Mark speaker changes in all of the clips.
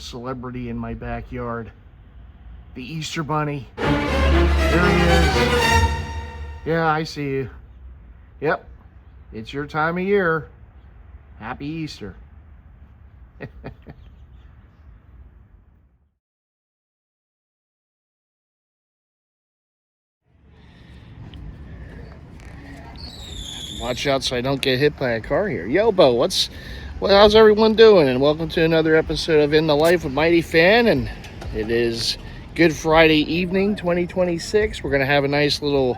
Speaker 1: celebrity in my backyard. The Easter Bunny. There he is. Yeah, I see you. Yep, it's your time of year. Happy Easter. Watch out so I don't get hit by a car here. Yo, Bo, how's everyone doing? And welcome to another episode of In the Life with MightyFan. And it is Good Friday evening, 2026. We're going to have a nice little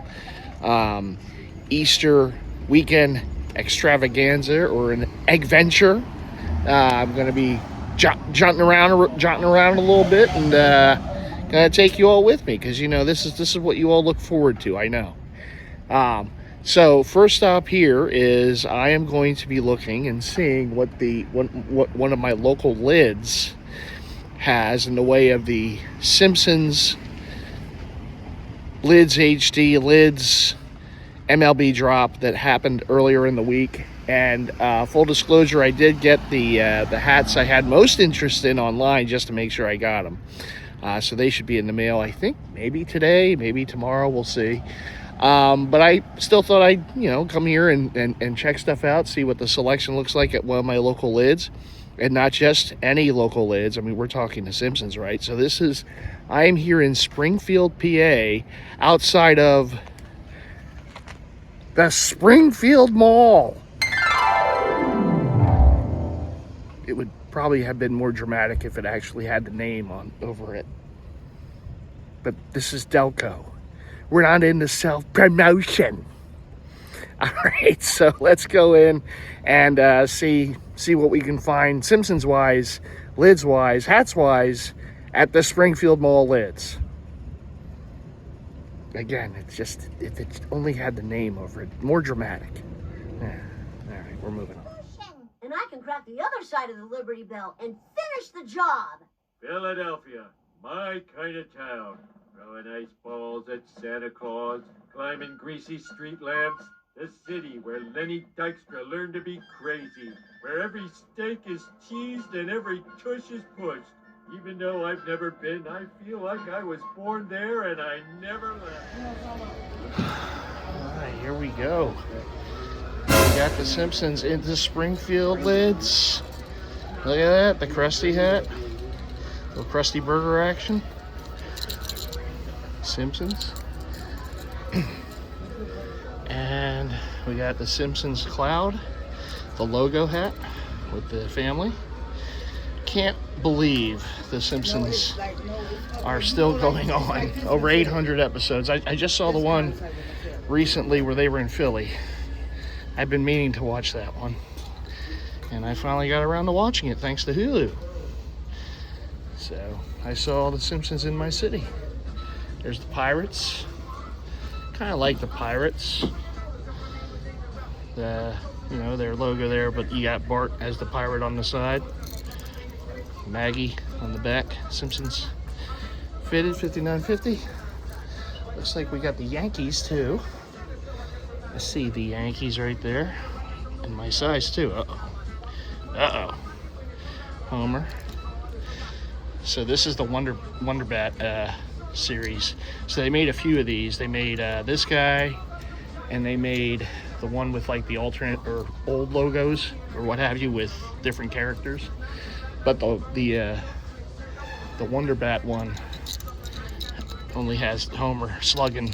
Speaker 1: Easter weekend extravaganza or an egg venture. I'm going to be jauntering around a little bit and going to take you all with me because, you know, this is what you all look forward to, I know. So first stop here is I am going to be looking and seeing what one of my local lids has in the way of the Simpsons Lids HD Lids MLB drop that happened earlier in the week. And full disclosure, I did get the hats I had most interest in online just to make sure I got them. So they should be in the mail, I think, maybe today, maybe tomorrow, we'll see. But I still thought I'd, come here and check stuff out, see what the selection looks like at one of my local lids. And not just any local lids. I mean, we're talking The Simpsons, right? So I am here in Springfield, PA, outside of the Springfield Mall. It would probably have been more dramatic if it actually had the name over it. But this is Delco. We're not into self-promotion. All right, so let's go in and see what we can find Simpsons-wise, lids-wise, hats-wise at the Springfield Mall lids. Again, if it only had the name over it, more dramatic. Yeah. All right, we're moving on.
Speaker 2: And I can crack the other side of the Liberty Bell and finish the job.
Speaker 3: Philadelphia, my kind of town. Throwing ice balls at Santa Claus, climbing greasy street lamps. The city where Lenny Dykstra learned to be crazy, where every steak is cheesed and every tush is pushed. Even though I've never been, I feel like I was born there and I never left.
Speaker 1: All right, here we go. We got the Simpsons into Springfield lids. Look at that, the Krusty hat. Little Krusty Burger action. Simpsons. And we got the Simpsons cloud, the logo hat with the family. Can't believe the Simpsons are still going on. Over 800 episodes. I just saw the one recently where they were in Philly. I've been meaning to watch that one. And I finally got around to watching it thanks to Hulu. So I saw the Simpsons in my city. There's the Pirates. Kind of like the Pirates. Their logo there, but you got Bart as the pirate on the side. Maggie on the back. Simpsons fitted 59.50. Looks like we got the Yankees too. I see the Yankees right there. And my size too. Uh-oh. Homer. So this is the Wonderbat series. So they made a few of these. They made this guy, and they made the one with like the alternate or old logos or what have you with different characters. But the Wonderbat one only has Homer slugging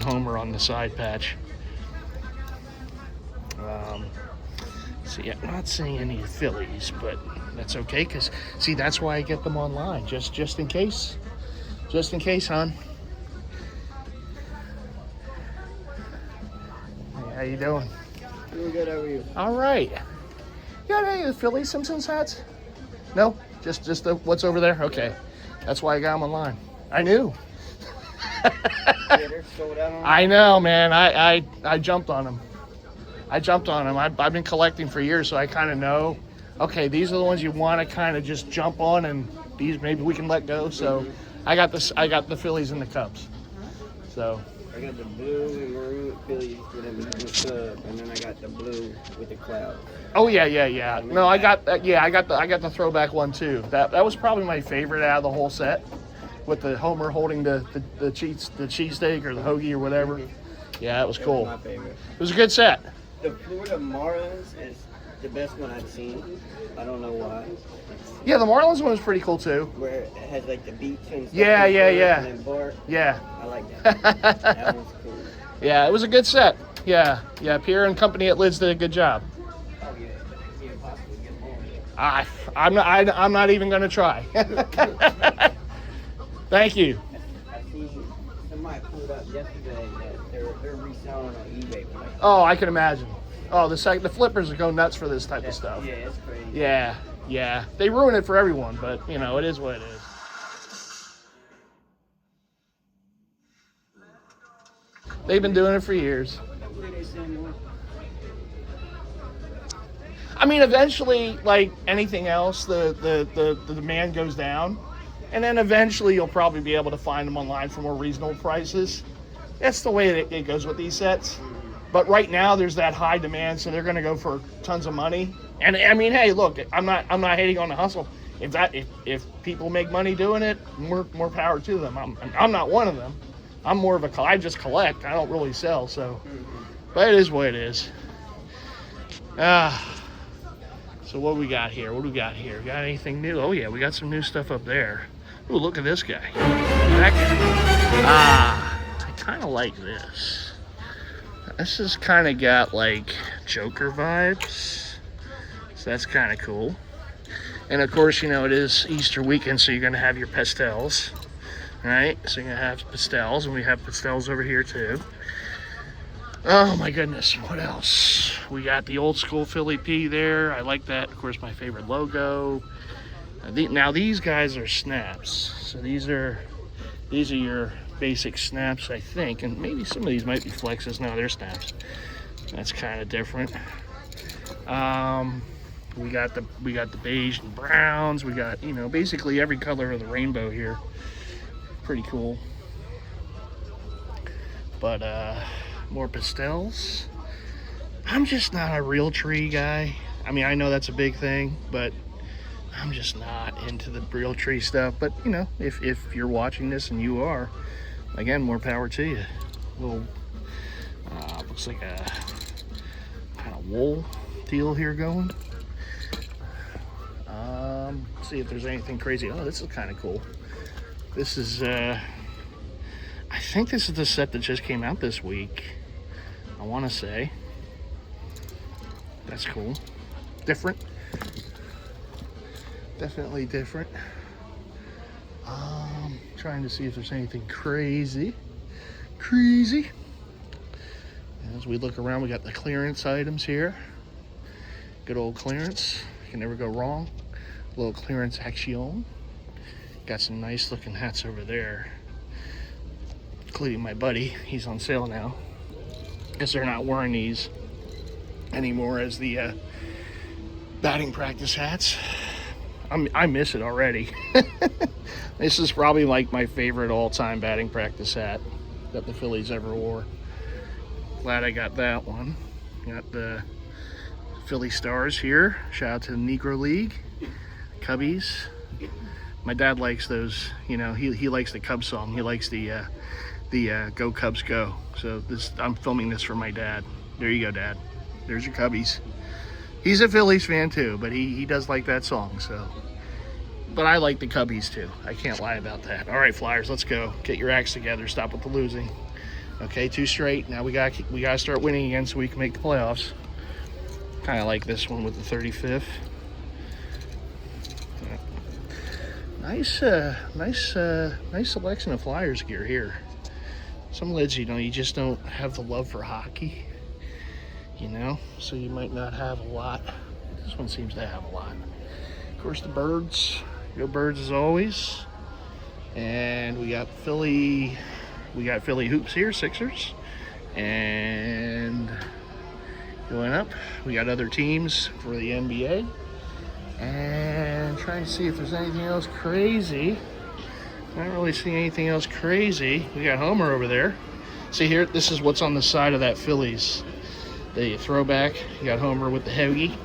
Speaker 1: Homer on the side patch. See, I'm not seeing any Phillies, but that's okay, because see, that's why I get them online, just in case. Just in case, hon. Hey, how you doing?
Speaker 4: Doing good, how are you?
Speaker 1: All right. You got any of the Philly Simpsons hats? No? Just what's over there? Okay. That's why I got them online. I knew. I know, man. I jumped on them. I've been collecting for years, so I kind of know. Okay, these are the ones you want to kind of just jump on, and these maybe we can let go. So I got the Phillies and the Cubs. So.
Speaker 4: I got the blue and maroon Phillies with a medium club, and then I got the blue with the cloud.
Speaker 1: Oh yeah. No, I got I got the throwback one too. That was probably my favorite out of the whole set, with the Homer holding the cheesesteak or the hoagie or whatever. Yeah, that was cool.
Speaker 4: That was my favorite.
Speaker 1: It was a good set.
Speaker 4: The Florida Marlins is the best one I've seen. I don't know why.
Speaker 1: Yeah, the Marlins one was pretty cool too.
Speaker 4: Where it has like the beach and stuff.
Speaker 1: Yeah.
Speaker 4: And then Bart.
Speaker 1: Yeah.
Speaker 4: I like that. That one's cool.
Speaker 1: Yeah, it was a good set. Yeah. Pierre and company at Lids did a good job.
Speaker 4: Oh yeah, you can't possibly get more.
Speaker 1: I'm not even gonna try. Thank you.
Speaker 4: I see somebody pulled up yesterday that they're reselling on eBay for like.
Speaker 1: Oh, I can imagine. Oh, the flippers are going nuts for this type of stuff.
Speaker 4: Yeah, it's crazy.
Speaker 1: Yeah. They ruin it for everyone, but you know, it is what it is. They've been doing it for years. I mean, eventually, like anything else, the demand goes down, and then eventually you'll probably be able to find them online for more reasonable prices. That's the way it goes with these sets. But right now, there's that high demand, so they're going to go for tons of money. And I mean, hey, look, I'm not hating on the hustle. If people make money doing it, more power to them. I'm not one of them. I'm more of I just collect. I don't really sell. So, but it is what it is. So what we got here? Got anything new? Oh yeah, we got some new stuff up there. Ooh, look at this guy. That guy. I kind of like this. This has kind of got like Joker vibes. So that's kind of cool. And of course, you know, it is Easter weekend, so you're going to have your pastels. Right? So you're going to have pastels, and we have pastels over here too. Oh my goodness, what else? We got the old school Philly P there. I like that. Of course, my favorite logo. Now these guys are snaps. So these are your basic snaps, I think, and maybe some of these might be flexes. No, they're snaps. That's kind of different. We got the beige and browns. We got, you know, basically every color of the rainbow here. Pretty cool. But more pastels. I'm just not a real tree guy. I mean, I know that's a big thing, but I'm just not into the real tree stuff. But you know, if you're watching this and you are, again, more power to you. Little looks like a kind of wool deal here going. See if there's anything crazy. Oh, this is kind of cool. This is I think this is the set that just came out this week. I want to say. That's cool. Different. Definitely different. Trying to see if there's anything crazy. As we look around, we got the clearance items here. Good old clearance. You can never go wrong. A little clearance action. Got some nice looking hats over there. Including my buddy. He's on sale now. Guess they're not wearing these anymore as the batting practice hats. I miss it already. This is probably like my favorite all-time batting practice hat that the Phillies ever wore. Glad I got that one. Got the Philly Stars here. Shout out to the Negro League. Cubbies. My dad likes those, you know, he likes the Cubs song. He likes the Go Cubs Go. So I'm filming this for my dad. There you go, Dad. There's your Cubbies. He's a Phillies fan too, but he does like that song, so. But I like the Cubbies too. I can't lie about that. All right, Flyers, let's go. Get your acts together. Stop with the losing. Okay, 2 straight. Now we gotta start winning again so we can make the playoffs. Kind of like this one with the 35th. Nice selection of Flyers gear here. Some lids, you know, you just don't have the love for hockey, you know, so you might not have a lot. This one seems to have a lot. Of course, the Birds. Go Birds as always. And we got Philly hoops here, Sixers. And going up, we got other teams for the NBA. And trying to see if there's anything else crazy. I don't really see anything else crazy. We got Homer over there. See here, this is what's on the side of that Phillies. The throwback. You got Homer with the hoagie. You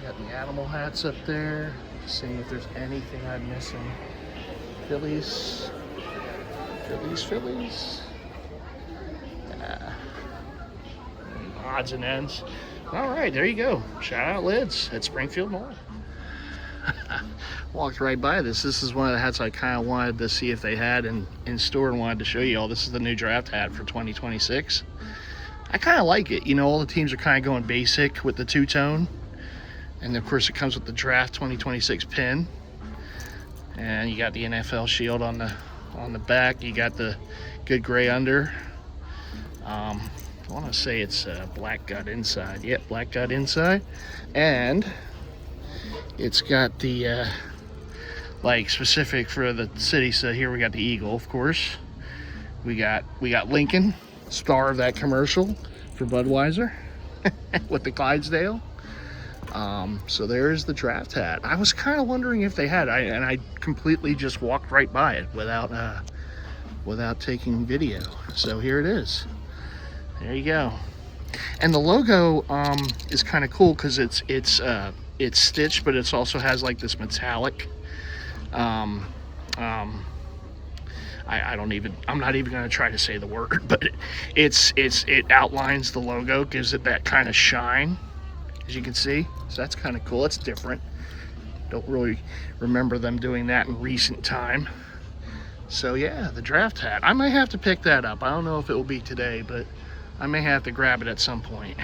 Speaker 1: got the animal hats up there. Seeing if there's anything I'm missing. Phillies. Phillies. Odds and ends. All right, there you go. Shout out Lids at Springfield Mall. Walked right by this. This is one of the hats I kind of wanted to see if they had in store and wanted to show you all. This is the new draft hat for 2026. I kind of like it. You know, all the teams are kind of going basic with the two-tone. And of course it comes with the draft 2026 pin. And you got the NFL shield on the back. You got the good gray under. I want to say it's black gut inside. Yep, black gut inside. And it's got the like specific for the city. So here we got the eagle, of course. We got Lincoln, star of that commercial for Budweiser with the Clydesdale. So there's the draft hat. I was kind of wondering if they had, and I completely just walked right by it without taking video. So here it is. There you go. And the logo is kind of cool because it's stitched, but it also has like this metallic. I'm not even going to try to say the word, but it outlines the logo, gives it that kind of shine, as you can see. So that's kind of cool. It's different. Don't really remember them doing that in recent time. So yeah, the draft hat. I might have to pick that up. I don't know if it will be today, but I may have to grab it at some point.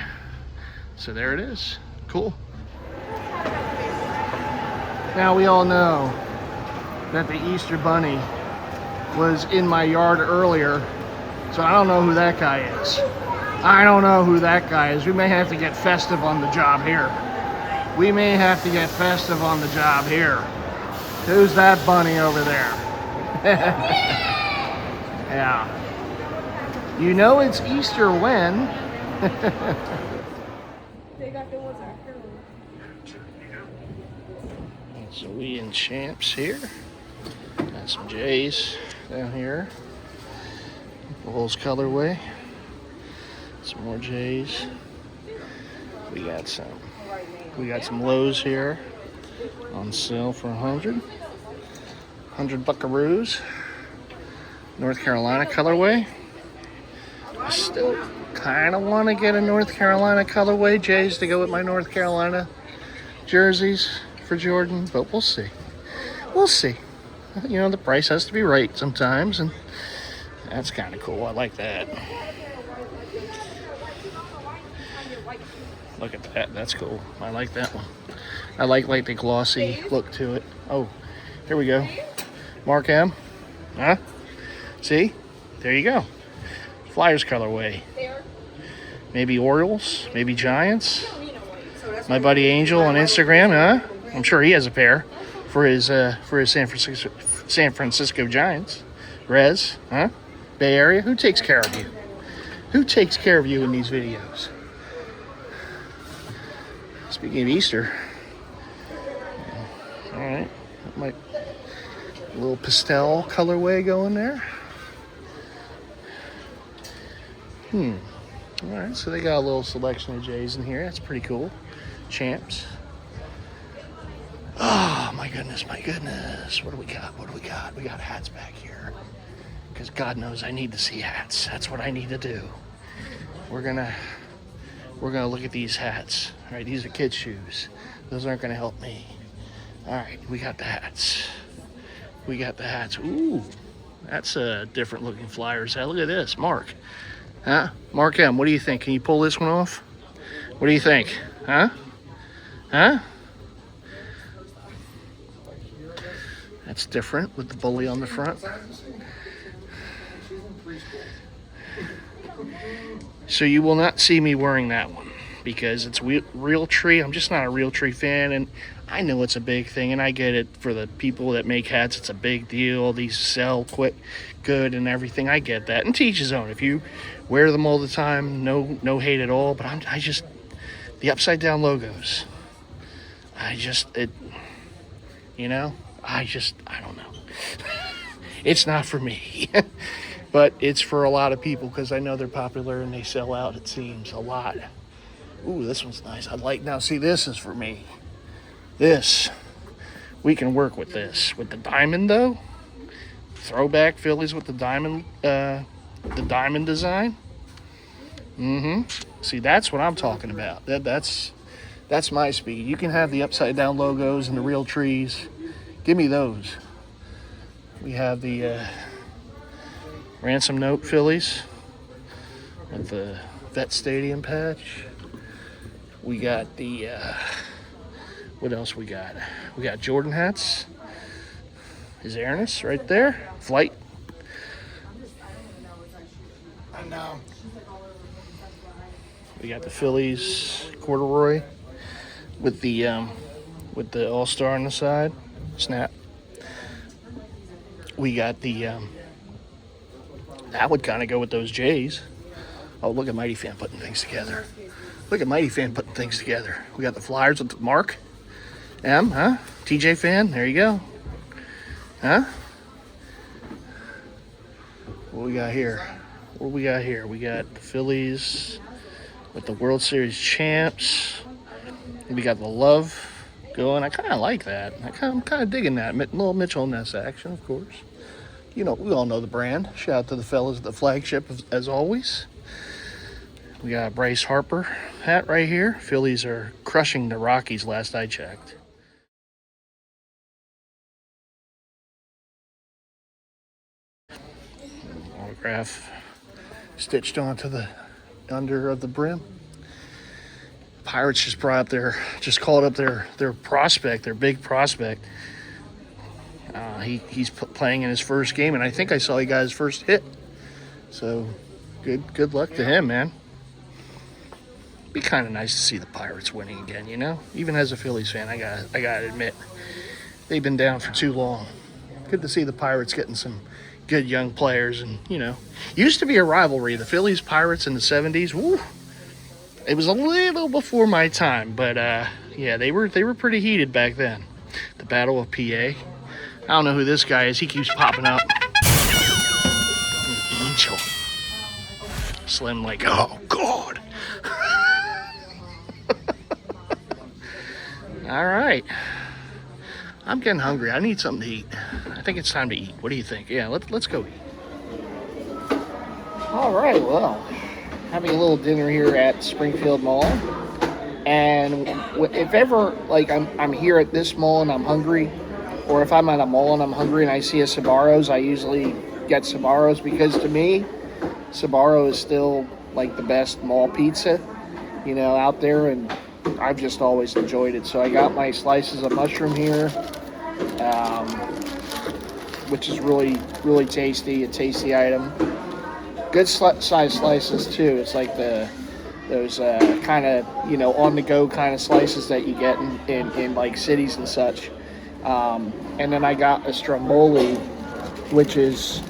Speaker 1: So there it is. Cool. Now we all know that the Easter Bunny was in my yard earlier, so I don't know who that guy is. I don't know who that guy is. We may have to get festive on the job here. We may have to get festive on the job here. Who's that bunny over there? Yeah. You know it's Easter when? So we in Champs here. Got some J's down here. Bulls colorway. Some more J's. We got some Lows here on sale for 100 buckaroos. North Carolina colorway. I still kind of want to get a North Carolina colorway J's to go with my North Carolina jerseys for Jordan, but we'll see. We'll see. You know, the price has to be right sometimes, and that's kind of cool. I like that. Look at that. That's cool. I like that one. I like the glossy look to it. Oh, here we go. Mark M. Huh? See? There you go. Flyers colorway. Maybe Orioles. Maybe Giants. My buddy Angel on Instagram, huh? I'm sure he has a pair for his San Francisco Giants. Rez, huh? Bay Area. Who takes care of you? Who takes care of you in these videos? Speaking of Easter, all right, that might a little pastel colorway going there. All right, so they got a little selection of J's in here. That's pretty cool. Champs. Oh, my goodness, my goodness. What do we got? What do we got? We got hats back here. Because God knows I need to see hats. That's what I need to do. We're gonna look at these hats. All right, these are kids' shoes. Those aren't gonna help me. All right, we got the hats. We got the hats. Ooh, that's a different looking Flyers hat. Look at this, Mark. Huh? Mark M, what do you think? Can you pull this one off? What do you think? Huh? Huh? That's different with the bully on the front. So you will not see me wearing that one because it's Realtree. I'm just not a Realtree fan, and I know it's a big thing, and I get it for the people that make hats. It's a big deal. These sell quick, good, and everything. I get that, and to each his own. If you wear them all the time, no hate at all. But I just the upside down logos. You know, I don't know. It's not for me. But it's for a lot of people because I know they're popular and they sell out, it seems, a lot. Ooh, this one's nice. Now see, this is for me. This, we can work with this. With the diamond, though, throwback Phillies with the diamond design. See, that's what I'm talking about. That's my speed. You can have the upside down logos and the real trees. Give me those. We have the ransom note Phillies with the Vet Stadium patch. We got the what else we got? We got Jordan hats. His Airness right there. Flight. And we got the Phillies corduroy with the All-Star on the side. Snap. We got the that would kind of go with those Jays. Oh, look at MightyFan putting things together. Look at MightyFan putting things together. We got the Flyers with the Mark M, huh? TJ Fan, there you go. Huh? What we got here? What we got here? We got the Phillies with the World Series champs. We got the love going. I kind of like that. I'm kind of digging that. Little Mitchell Ness action, of course. You know, we all know the brand. Shout out to the fellas at the flagship, as always. We got a Bryce Harper hat right here. Phillies are crushing the Rockies last I checked. Autograph stitched onto the under of the brim. Pirates just called up their prospect, their big prospect. He's playing in his first game, and I think I saw he got his first hit. So, good luck to him, man. Be kind of nice to see the Pirates winning again, you know. Even as a Phillies fan, I gotta admit, they've been down for too long. Good to see the Pirates getting some good young players, and you know, used to be a rivalry, the Phillies Pirates in the '70s. Woo! It was a little before my time, but yeah, they were pretty heated back then. The Battle of PA. I don't know who this guy is. He keeps popping up. Angel. Slim like, oh, God. All right. I'm getting hungry. I need something to eat. I think it's time to eat. What do you think? Yeah, let's go eat. All right, well, having a little dinner here at Springfield Mall. And if ever, like, I'm here at this mall and I'm hungry, or if I'm at a mall and I'm hungry and I see a Sbarro's, I usually get Sbarro's because to me, Sbarro is still like the best mall pizza, you know, out there, and I've just always enjoyed it. So I got my slices of mushroom here, which is really, really tasty, a tasty item. Good size slices too. It's like those kind of, you know, on the go kind of slices that you get in like cities and such. And then I got a stromboli, which is,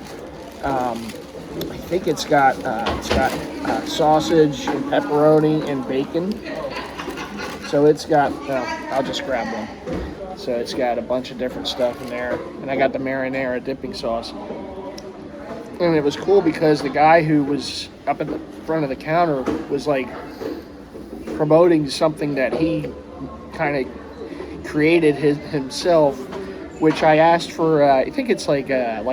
Speaker 1: I think it's got sausage and pepperoni and bacon. So it's got, I'll just grab one. So it's got a bunch of different stuff in there. And I got the marinara dipping sauce. And it was cool because the guy who was up at the front of the counter was like promoting something that he kind of created himself, which I asked for. I think it's like a I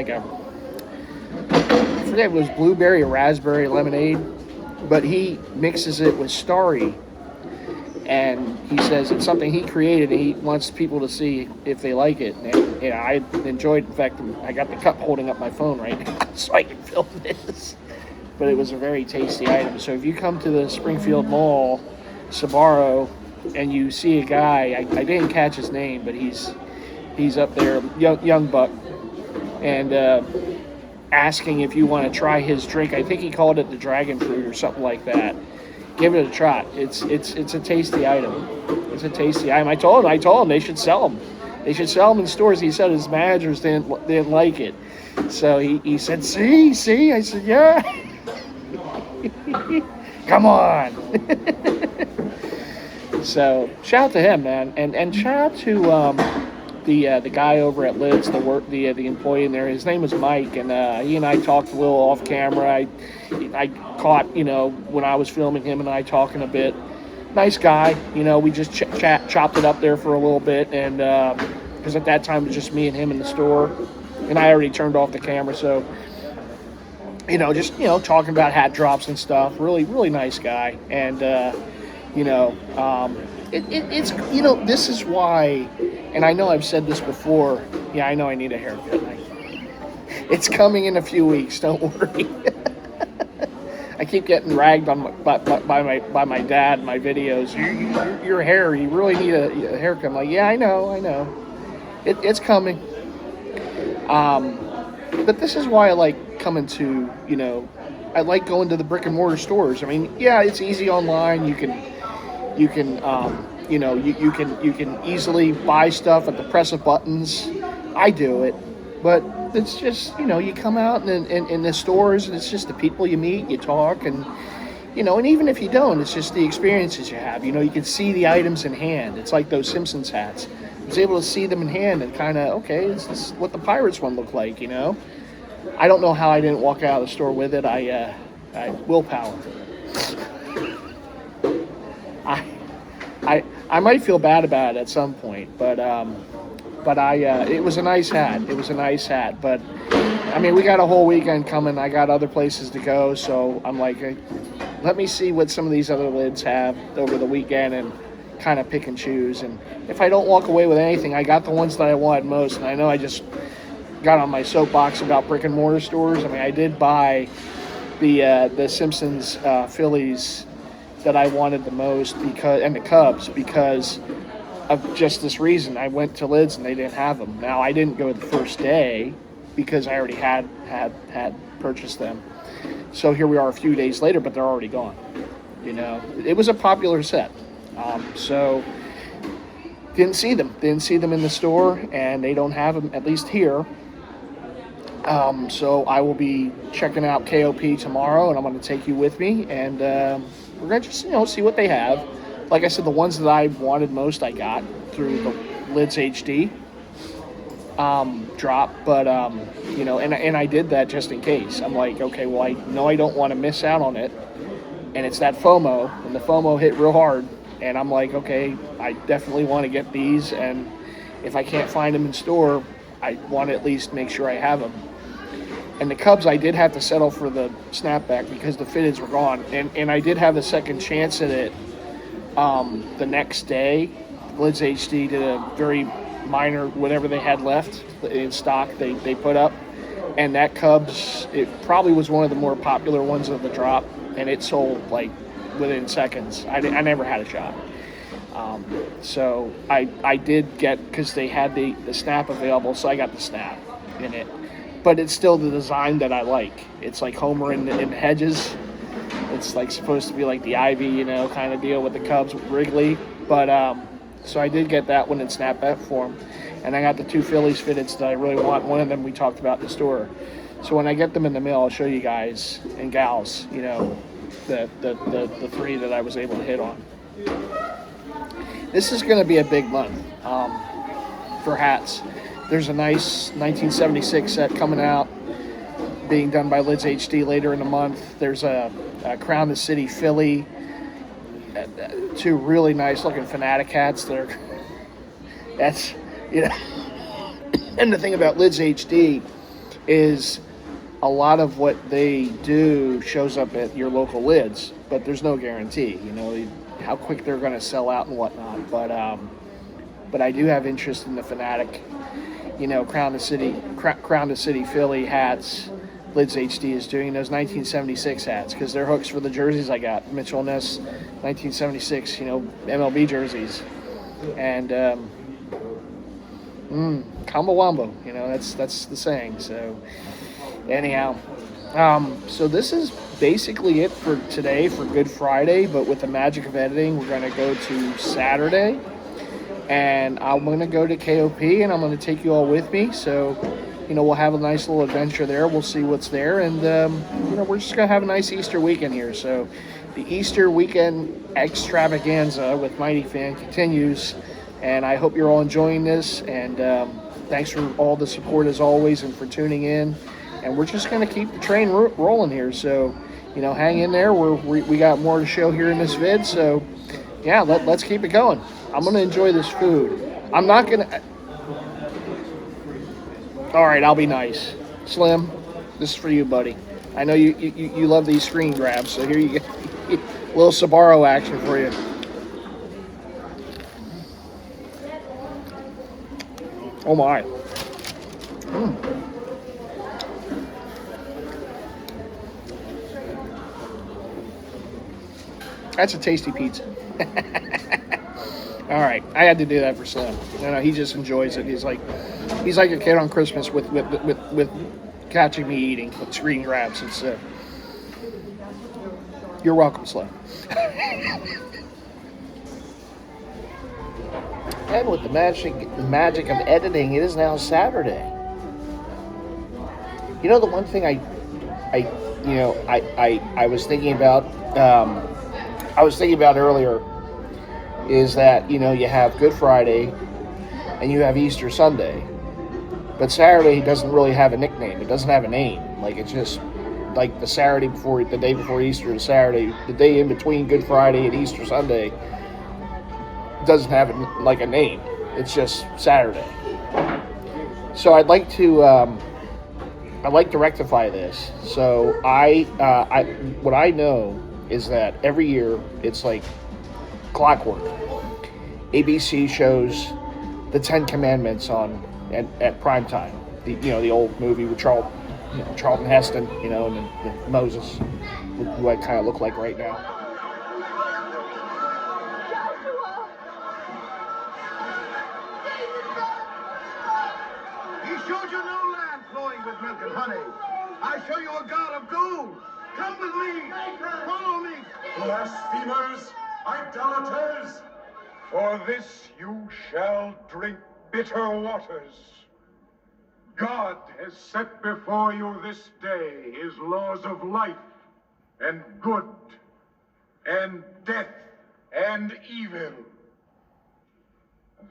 Speaker 1: forget if it was blueberry or raspberry lemonade, but he mixes it with Starry, and he says it's something he created and he wants people to see if they like it. And you know, I enjoyed. In fact, I got the cup holding up my phone right now so I can film this. But it was a very tasty item. So if you come to the Springfield Mall, Sbarro, and you see a guy, I didn't catch his name, but he's up there, young buck, and asking if you want to try his drink. I think he called it the dragon fruit or something like that. Give it a try. It's a tasty item. It's a tasty item. I told him they should sell them. They should sell them in stores. He said his managers didn't like it. So he said, see? I said, yeah. Come on. So shout out to him, man, and shout out to the guy over at Lids, the employee in there. His name was Mike, and he and I talked a little off camera. I caught, when I was filming him and I talking a bit. Nice guy, we just chopped it up there for a little bit, and because at that time it was just me and him in the store, and I already turned off the camera, so just talking about hat drops and stuff. Really, really nice guy, and it's this is why, and I know I've said this before. Yeah, I know I need a haircut. It's coming in a few weeks. Don't worry. I keep getting ragged on by my dad in my videos. Your hair, you really need a haircut. I'm like, yeah, I know. It's coming. But this is why I like coming to, I like going to the brick and mortar stores. I mean, yeah, it's easy online. You can easily buy stuff at the press of buttons. I do it, but it's just, you come out in the stores, and it's just the people you meet, you talk, and and even if you don't, it's just the experiences you have. You can see the items in hand. It's like those Simpsons hats. I was able to see them in hand and kind of, okay, this is what the Pirates one looked like. I don't know how I didn't walk out of the store with it. I willpower. I might feel bad about it at some point, but it was a nice hat. But I mean, we got a whole weekend coming. I got other places to go, so I'm like, let me see what some of these other lids have over the weekend and kind of pick and choose. And if I don't walk away with anything, I got the ones that I wanted most. And I know I just got on my soapbox about brick and mortar stores. I mean, I did buy the Simpsons Phillies that I wanted the most, and the Cubs, because of just this reason. I went to Lids and they didn't have them. Now, I didn't go the first day because I already had purchased them. So here we are a few days later, but they're already gone. It was a popular set. So didn't see them in the store, and they don't have them, at least here. So I will be checking out KOP tomorrow, and I'm going to take you with me, and we're going to just, see what they have. Like I said, the ones that I wanted most, I got through the Lids HD drop, but, and I did that just in case. I'm like, okay, well, I know I don't want to miss out on it, and it's that FOMO, and the FOMO hit real hard, and I'm like, okay, I definitely want to get these, and if I can't find them in store, I want to at least make sure I have them. And the Cubs, I did have to settle for the snapback because the fitteds were gone. And I did have a second chance at it the next day. Lids HD did a very minor, whatever they had left in stock, they put up. And that Cubs, it probably was one of the more popular ones of the drop. And it sold like within seconds. I never had a shot. So I did get, because they had the snap available, so I got the snap in it. But it's still the design that I like. It's like Homer in Hedges. It's like supposed to be like the Ivy, kind of deal with the Cubs with Wrigley. But so I did get that one in snapback form, and I got the two Phillies fitteds that I really want. One of them we talked about in the store. So when I get them in the mail, I'll show you guys and gals, the three that I was able to hit on. This is going to be a big month for hats. There's a nice 1976 set coming out, being done by Lids HD later in the month. There's a Crown the City Philly, two really nice looking Fanatic hats. That's and the thing about Lids HD is a lot of what they do shows up at your local Lids, but there's no guarantee, how quick they're going to sell out and whatnot. But I do have interest in the Fanatic, Crown the City Philly hats. Lids HD is doing those 1976 hats because they're hooks for the jerseys I got. Mitchell Ness 1976, MLB jerseys. And combo wombo, that's the saying. So anyhow, so this is basically it for today for Good Friday, but with the magic of editing, we're going to go to Saturday. And I'm going to go to KOP, and I'm going to take you all with me. So, we'll have a nice little adventure there. We'll see what's there. And, we're just going to have a nice Easter weekend here. So, the Easter weekend extravaganza with MightyFan continues And I hope you're all enjoying this. And thanks for all the support as always and for tuning in. And we're just going to keep the train rolling here. So, you know, hang in there. We got more to show here in this vid. So, yeah, let's keep it going. I'm going to enjoy this food. I'm not going to... All right, I'll be nice. Slim, this is for you, buddy. I know you love these screen grabs, so here you go. A little Sbarro action for you. Oh my. That's a tasty pizza. All right, I had to do that for Slim. You know, he just enjoys it. He's like a kid on Christmas with catching me eating with screen grabs. It's you're welcome, Slim. And with the magic of editing, it is now Saturday. You know, the one thing I was thinking about. I was thinking about earlier is that, you know, you have Good Friday and you have Easter Sunday, but Saturday doesn't really have a nickname. It doesn't have a name. Like, it's just like the Saturday before, the day before Easter to Saturday, the day in between Good Friday and Easter Sunday doesn't have like a name. It's just Saturday. So I'd like to rectify this. So what I know is that every year it's like clockwork. ABC shows the Ten Commandments at prime time. The old movie with Charlton Heston, and Moses, who I kind of look like right now.
Speaker 5: He showed you no land flowing with milk and honey. I show you a God of gold. Come with me. Follow me.
Speaker 6: Blasphemers, idolaters, for this you shall drink bitter waters. God has set before you this day his laws of life and good and death and evil.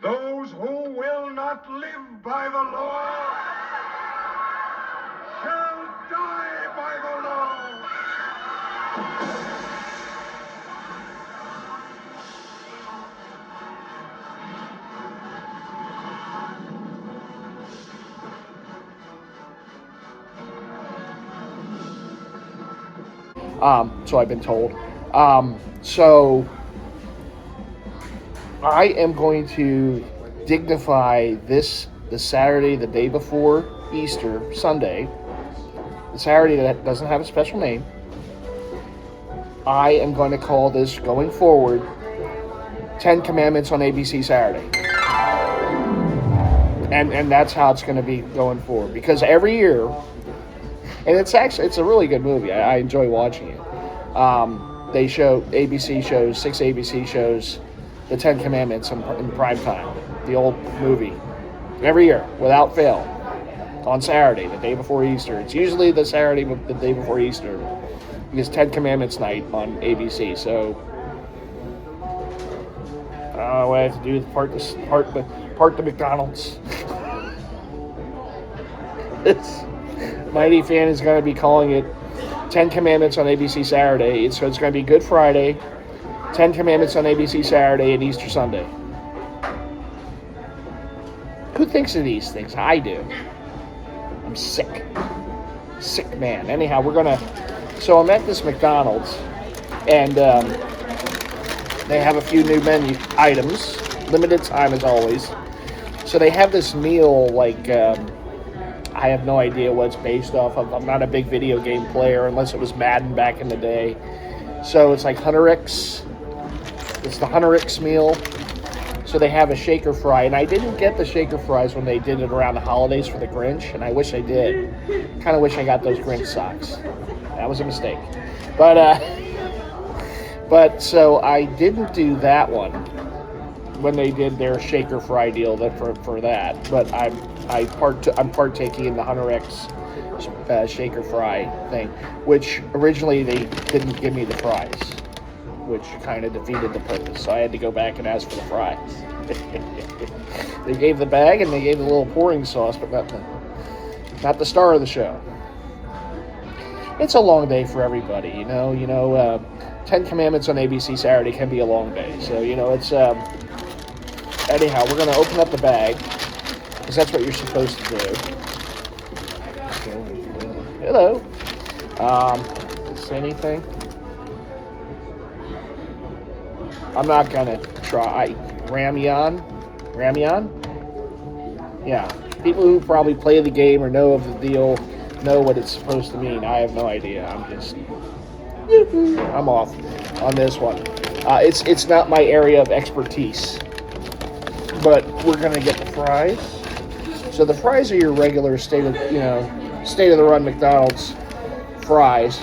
Speaker 6: Those who will not live by the law shall die by the law.
Speaker 1: So I've been told. So I am going to dignify the Saturday, the day before Easter Sunday, the Saturday that doesn't have a special name. I am going to call this, going forward, 10 Commandments on ABC Saturday. And that's how it's going to be going forward. Because every year, and it's a really good movie. I enjoy watching it. Six ABC shows the Ten Commandments in prime time, the old movie, every year, without fail, on Saturday, the day before Easter. It's usually the Saturday, the day before Easter, because Ten Commandments night on ABC. So, what I have to do is part the McDonald's. MightyFan is going to be calling it 10 Commandments on ABC Saturday. So it's going to be Good Friday, 10 Commandments on ABC Saturday, and Easter Sunday. Who thinks of these things? I do. I'm sick. Sick man. Anyhow, so I'm at this McDonald's, and they have a few new menu items. Limited time as always. So they have this meal like... I have no idea what it's based off of. I'm not a big video game player unless it was Madden back in the day. So it's like Hunter X. It's the Hunter X meal. So they have a shaker fry. And I didn't get the shaker fries when they did it around the holidays for the Grinch. And I wish I did. Kind of wish I got those Grinch socks. That was a mistake. But so I didn't do that one when they did their shaker fry deal for that. But I'm partaking in the Hunter X shaker fry thing, which originally they didn't give me the fries, which kind of defeated the purpose. So I had to go back and ask for the fries. They gave the bag and they gave the little pouring sauce, but not the star of the show. It's a long day for everybody, you know. 10 Commandments on ABC Saturday can be a long day. So, it's... anyhow, we're going to open up the bag, because that's what you're supposed to do. Hello. Is anything? I'm not going to try. Ramyeon? Yeah. People who probably play the game or know of the deal know what it's supposed to mean. I have no idea. I'm off on this one. It's not my area of expertise. But we're gonna get the fries. So the fries are your regular state of the run McDonald's fries.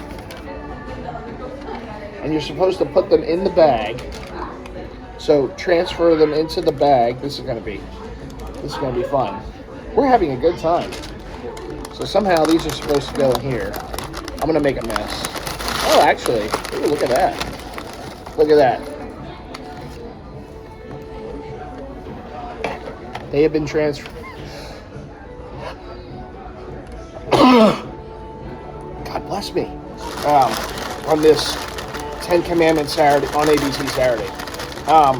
Speaker 1: And you're supposed to put them in the bag. So transfer them into the bag. This is gonna be fun. We're having a good time. So somehow these are supposed to go in here. I'm going to make a mess. Oh, actually, ooh, look at that. Look at that. They have been transferred. God bless me. On this 10 Commandments Saturday, on ABC Saturday. All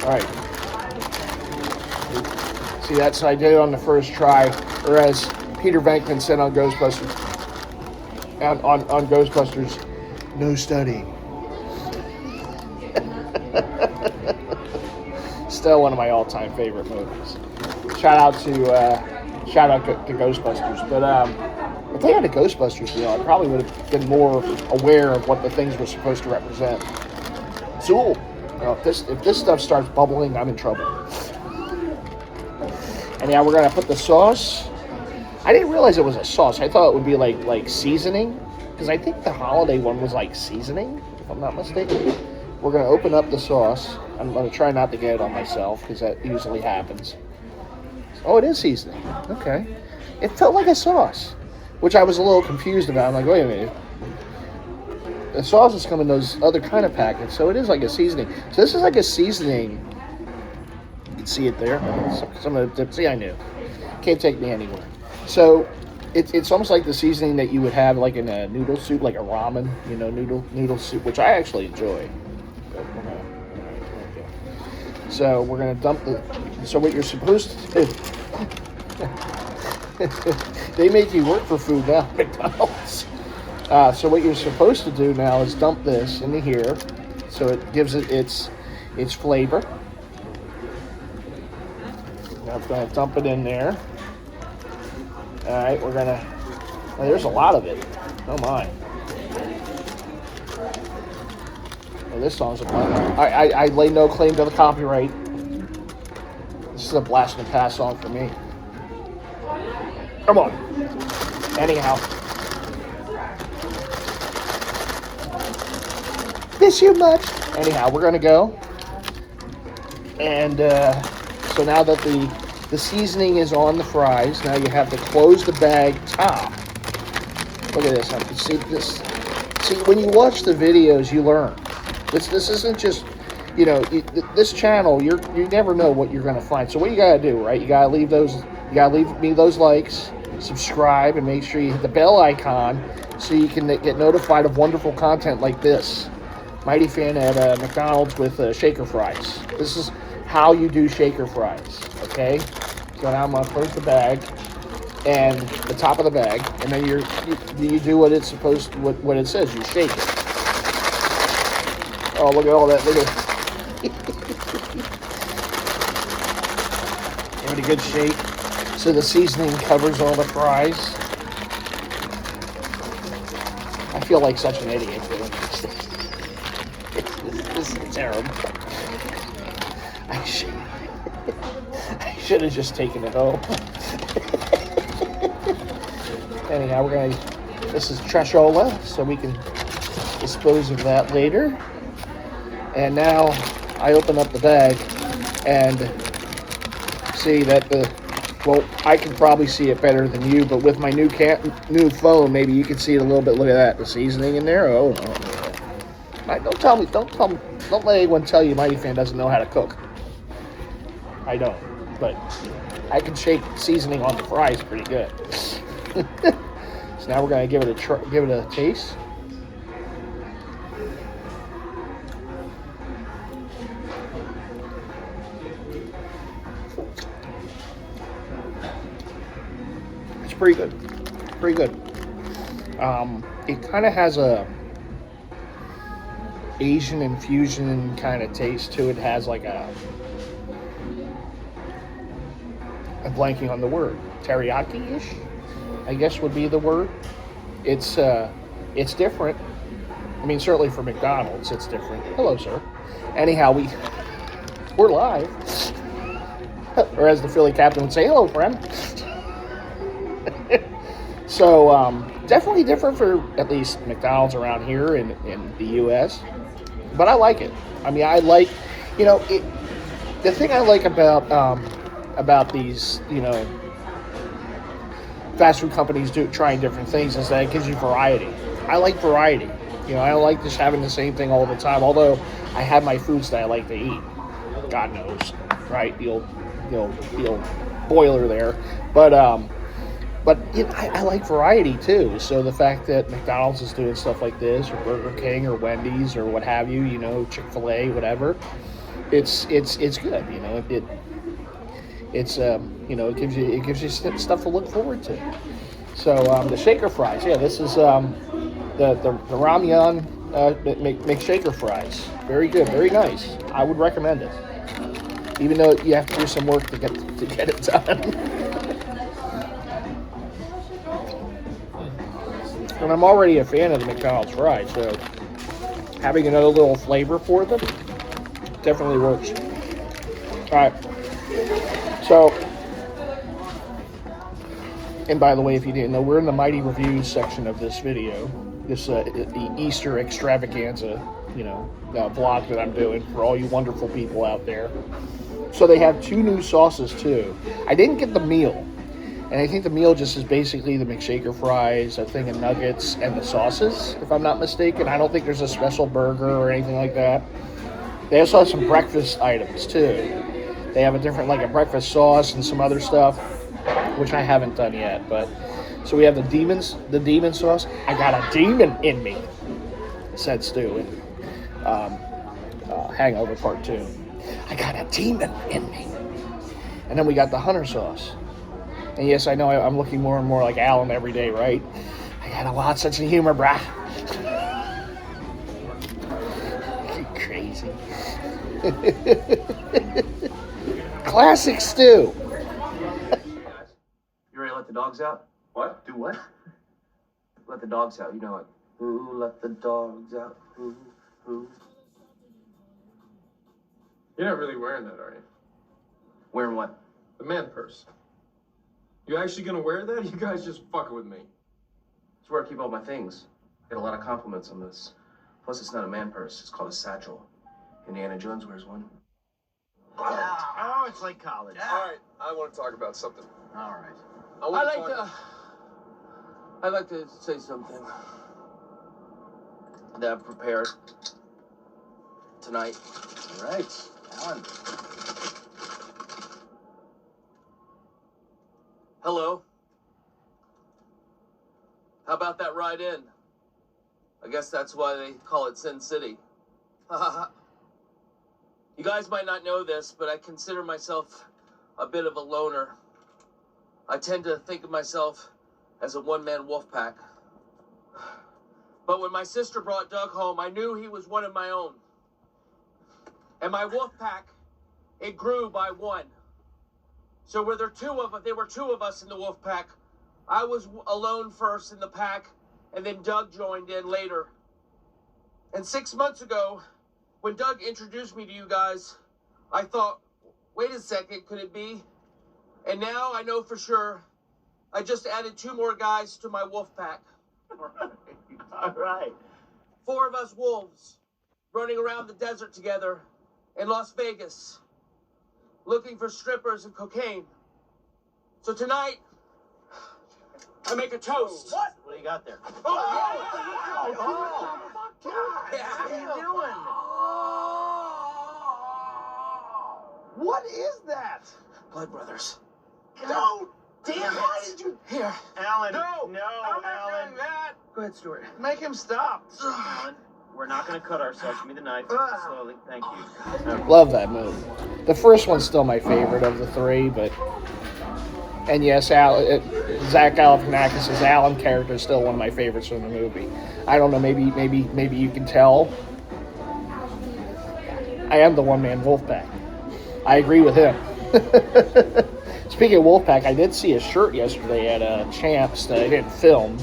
Speaker 1: right. See, that's I did it on the first try, or as Peter Venkman said on Ghostbusters, on Ghostbusters, no studying. Still one of my all-time favorite movies. Shout out to Ghostbusters, but if they had a Ghostbusters, I probably would have been more aware of what the things were supposed to represent. So, if this stuff starts bubbling, I'm in trouble. And now we're gonna put the sauce. I didn't realize it was a sauce. I thought it would be like seasoning, because I think the holiday one was like seasoning, if I'm not mistaken. We're gonna open up the sauce. I'm gonna try not to get it on myself, because that usually happens. Oh, it is seasoning. Okay. It felt like a sauce, which I was a little confused about. I'm like, wait a minute. The sauces come in those other kind of packets, so it is like a seasoning. So this is like a seasoning. You can see it there. Some of the, see, I knew. Can't take me anywhere. So it's almost like the seasoning that you would have like in a noodle soup, like a ramen, noodle soup, which I actually enjoy. So we're gonna dump the. So what you're supposed to do? They make you work for food now, McDonald's. So what you're supposed to do now is dump this into here, so it gives it its flavor. Now I'm going to dump it in there. All right, we're gonna. Oh, there's a lot of it. Oh my! Oh, this song's a blast. I lay no claim to the copyright. This is a blast and pass song for me. Come on. Anyhow. Miss you much. Anyhow, we're gonna go. And so now that the seasoning is on the fries, now you have to close the bag top. Look at this. See this. See, when you watch the videos, you learn. This isn't just, this channel. You never know what you're gonna find. So what you gotta do, right? You gotta leave me those likes, subscribe, and make sure you hit the bell icon so you can get notified of wonderful content like this. MightyFan at McDonald's with shaker fries. This is how you do shaker fries, okay? So now I'm gonna close the bag and the top of the bag, and then you do what it's supposed to, what it says. You shake it. Oh, look at all that! Look at it. Give it a good shake so the seasoning covers all the fries. I feel like such an idiot doing this. This is terrible. I should have just taken it home. Anyhow, this is trashola, so we can dispose of that later. And now I open up the bag and see that I can probably see it better than you, but with my new phone, maybe you can see it a little bit. Look at that, the seasoning in there. Oh no. Don't let anyone tell you MightyFan doesn't know how to cook. I don't. But I can shake seasoning on the fries pretty good. So now we're gonna give it a taste. It's pretty good. Pretty good. It kind of has a Asian infusion kind of taste to it. It has like I'm blanking on the word. Teriyaki-ish, I guess would be the word. It's different. I mean, certainly for McDonald's, it's different. Hello, sir. Anyhow, we're live. Or as the Philly captain would say, hello, friend. So, definitely different for at least McDonald's around here in the U.S. But I like it. I mean, I like, the thing I like about these, fast food companies trying different things is that it gives you variety. I like variety. I don't like just having the same thing all the time. Although I have my foods that I like to eat. God knows, right? The old boiler there. But I like variety too. So the fact that McDonald's is doing stuff like this, or Burger King, or Wendy's, or what have you, Chick-fil-A, whatever, it's good. It gives you stuff to look forward to. So the shaker fries, yeah, this is the ramyun McShaker fries. Very good, very nice. I would recommend it, even though you have to do some work to get it done. And I'm already a fan of the McDonald's fries, so having another little flavor for them definitely works. All right. So, and by the way, if you didn't know, we're in the Mighty Reviews section of this video. This the Easter extravaganza, vlog that I'm doing for all you wonderful people out there. So they have 2 new sauces too. I didn't get the meal. And I think the meal just is basically the McShaker fries, a thing of nuggets, and the sauces, if I'm not mistaken. I don't think there's a special burger or anything like that. They also have some breakfast items, too. They have a breakfast sauce and some other stuff, which I haven't done yet. So we have the demon sauce. I got a demon in me, said Stu in Hangover Part 2. I got a demon in me. And then we got the hunter sauce. And yes, I know I'm looking more and more like Alan every day, right? I got a wild sense of humor, brah. You crazy. Classic Stu.
Speaker 7: You ready to let the dogs out?
Speaker 3: What? Do what?
Speaker 7: Let the dogs out. Who let the dogs out? Who?
Speaker 3: You're not really wearing that, are you?
Speaker 7: Wearing what?
Speaker 3: The man purse. You actually gonna wear that? You guys just fucking with me.
Speaker 7: It's where I keep all my things. I get a lot of compliments on this. Plus, it's not a man purse. It's called a satchel. Indiana Jones wears one.
Speaker 4: Oh, it's like college.
Speaker 8: All right, I want to talk about something.
Speaker 4: All right.
Speaker 7: I'd like to say something that I've prepared tonight.
Speaker 4: All right, Alan.
Speaker 7: Hello. How about that ride in? I guess that's why they call it Sin City. You guys might not know this, but I consider myself a bit of a loner. I tend to think of myself as a one-man wolf pack. But when my sister brought Doug home, I knew he was one of my own. And my wolf pack, it grew by one. So there were 2 of us in the wolf pack. I was alone first in the pack, and then Doug joined in later. And 6 months ago, when Doug introduced me to you guys, I thought, wait a second, could it be? And now I know for sure, I just added 2 more guys to my wolf pack.
Speaker 4: All right.
Speaker 7: 4 of us wolves running around the desert together in Las Vegas, looking for strippers and cocaine. So tonight, I make a toast.
Speaker 4: What? What do you got there?
Speaker 7: Oh,
Speaker 4: What are you doing?
Speaker 6: What is that?
Speaker 7: Blood Brothers.
Speaker 6: Don't!
Speaker 7: Damn it!
Speaker 6: Why did you...
Speaker 7: Here.
Speaker 6: Alan,
Speaker 7: No!
Speaker 6: no,
Speaker 7: I'm not
Speaker 6: Alan.
Speaker 7: doing that! Go ahead, Stuart.
Speaker 6: Make him stop.
Speaker 4: Alan, we're not gonna cut ourselves. Give me the knife. Slowly. Thank you.
Speaker 1: Love that movie. The first one's still my favorite of the three, but... And yes, Zach Galifianakis' Alan character is still one of my favorites from the movie. I don't know, maybe you can tell. I am the one-man Wolfpack. I agree with him. Speaking of Wolfpack, I did see a shirt yesterday at Champs that I didn't film,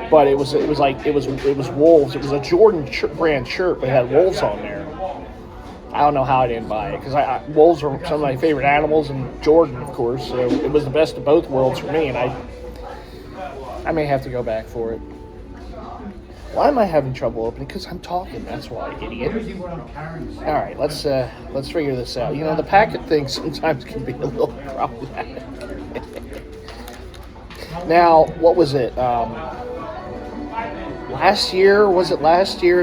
Speaker 1: but it was wolves. It was a Jordan brand shirt, but it had wolves on there. I don't know how I didn't buy it, because wolves are some of my favorite animals, and Jordan, of course, so it was the best of both worlds for me, and I may have to go back for it. Why am I having trouble opening? Because I'm talking, that's why, idiot. Alright, let's figure this out. You know, the packet thing sometimes can be a little problematic. Now, what was it? Last year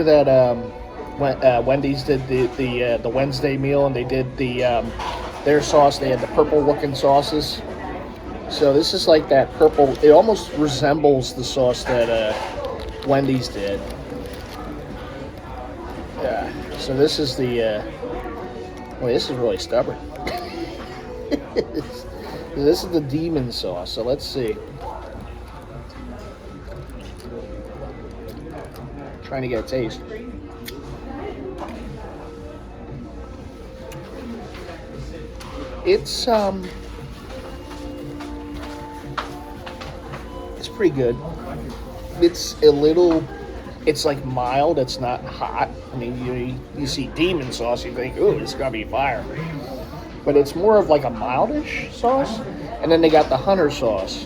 Speaker 1: that Wendy's did the Wednesday meal, and they did their sauce. They had the purple looking sauces. So this is like that purple. It almost resembles the sauce that Wendy's did. Yeah. So this is the. Well, this is really stubborn. This is the demon sauce. So let's see. Trying to get a taste. It's pretty good. It's like mild. It's not hot. I mean, you see demon sauce, you think, ooh, it's gonna be fire. But it's more of like a mildish sauce. And then they got the hunter sauce,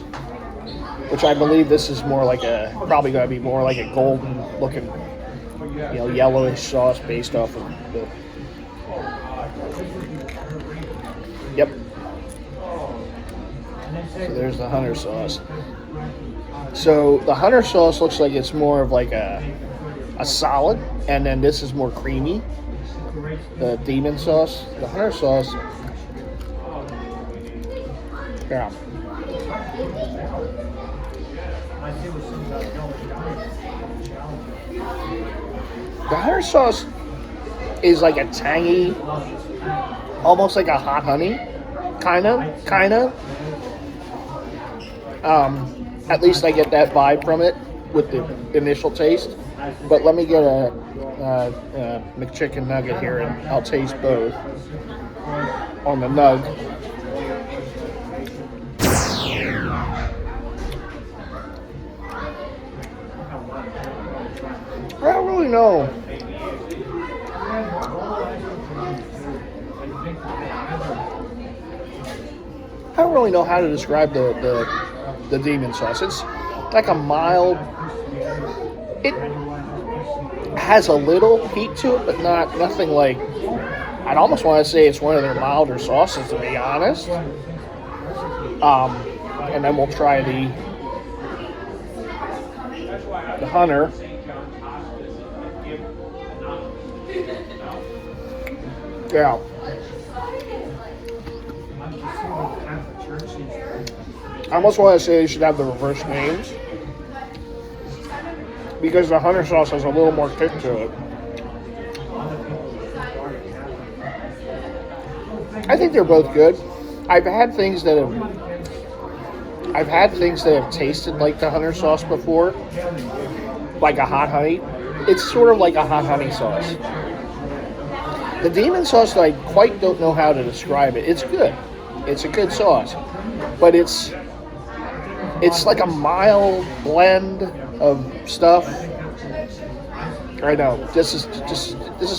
Speaker 1: which I believe this is more like probably gonna be more like a golden looking, yellowish sauce based off of the. Yep. So there's the hunter sauce. So the hunter sauce looks like it's more of like a solid, and then this is more creamy. The demon sauce, the hunter sauce. Yeah. The hunter sauce is like a tangy, almost like a hot honey, kind of. At least I get that vibe from it with the initial taste. But let me get a McChicken nugget here, and I'll taste both on the nug. I don't really know. I don't really know how to describe the demon sauce. It's like a mild. It has a little heat to it, but nothing like. I'd almost want to say it's one of their milder sauces, to be honest. And then we'll try the hunter. Yeah. I almost want to say they should have the reverse names, because the hunter sauce has a little more kick to it. I think they're both good. I've had things that have tasted like the hunter sauce before, like a hot honey. It's sort of like a hot honey sauce. The demon sauce, I quite don't know how to describe it. It's good. It's a good sauce, but it's like a mild blend of stuff. I know. This is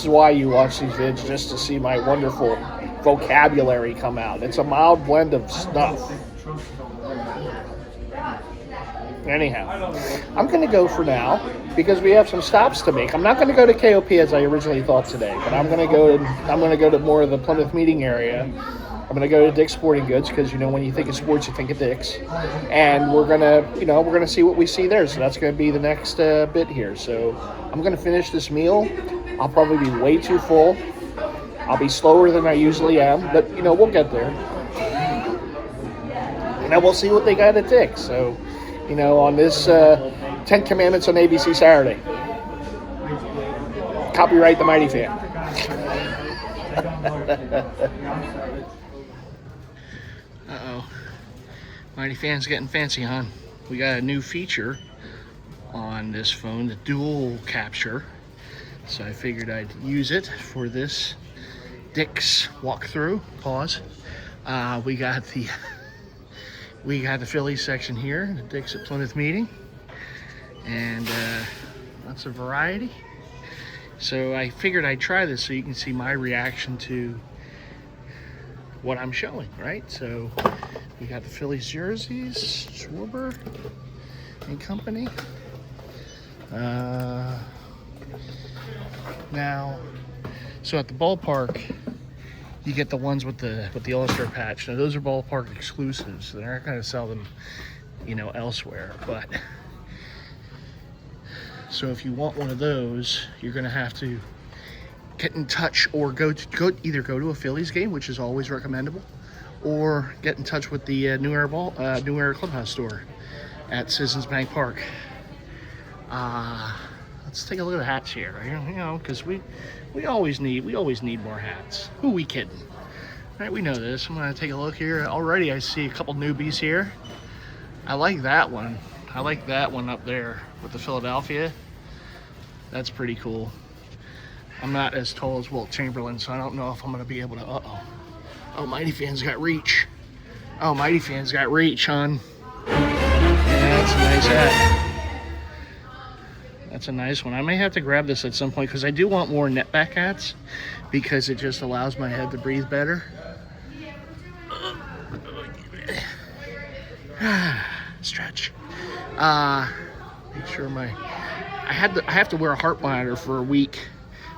Speaker 1: why you watch these vids, just to see my wonderful vocabulary come out. It's a mild blend of stuff. Anyhow, I'm going to go for now because we have some stops to make. I'm not going to go to KOP as I originally thought today, but I'm going to go to more of the Plymouth meeting area. I'm going to go to Dick's Sporting Goods because, when you think of sports, you think of Dick's. And we're going to see what we see there. So that's going to be the next bit here. So I'm going to finish this meal. I'll probably be way too full. I'll be slower than I usually am, but you know, we'll get there. And then we'll see what they got at Dick's. So, you know, on this 10 Commandments on ABC Saturday. Copyright the MightyFan. Uh-oh. MightyFan's getting fancy, huh? We got a new feature on this phone, the dual capture. So I figured I'd use it for this Dick's walkthrough. Pause. We got the Phillies section here, the Dick's at Plymouth meeting, and lots of variety. So I figured I'd try this so you can see my reaction to what I'm showing, right? So we got the Phillies jerseys, Schwarber and company. Now, so at the ballpark, you get the ones with the All-Star patch. Now those are ballpark exclusives, so they're not going to sell them, you know, elsewhere. But so if you want one of those, you're going to have to get in touch or either go to a Phillies game, which is always recommendable, or get in touch with the New Era Clubhouse store at Citizens Bank Park. Let's take a look at the hats here, you know, because we always need more hats. Who we kidding? All right, we know this. I'm gonna take a look here. Already I see a couple newbies here. I like that one. I like that one up there with the Philadelphia. That's pretty cool. I'm not as tall as Wilt Chamberlain, so I don't know if I'm gonna be able to. Oh, MightyFan's got reach. Oh, MightyFan's got reach, hon. Yeah, that's a nice hat. That's a nice one. I may have to grab this at some point because I do want more netback hats because it just allows my head to breathe better. Stretch. Make sure I have to wear a heart monitor for a week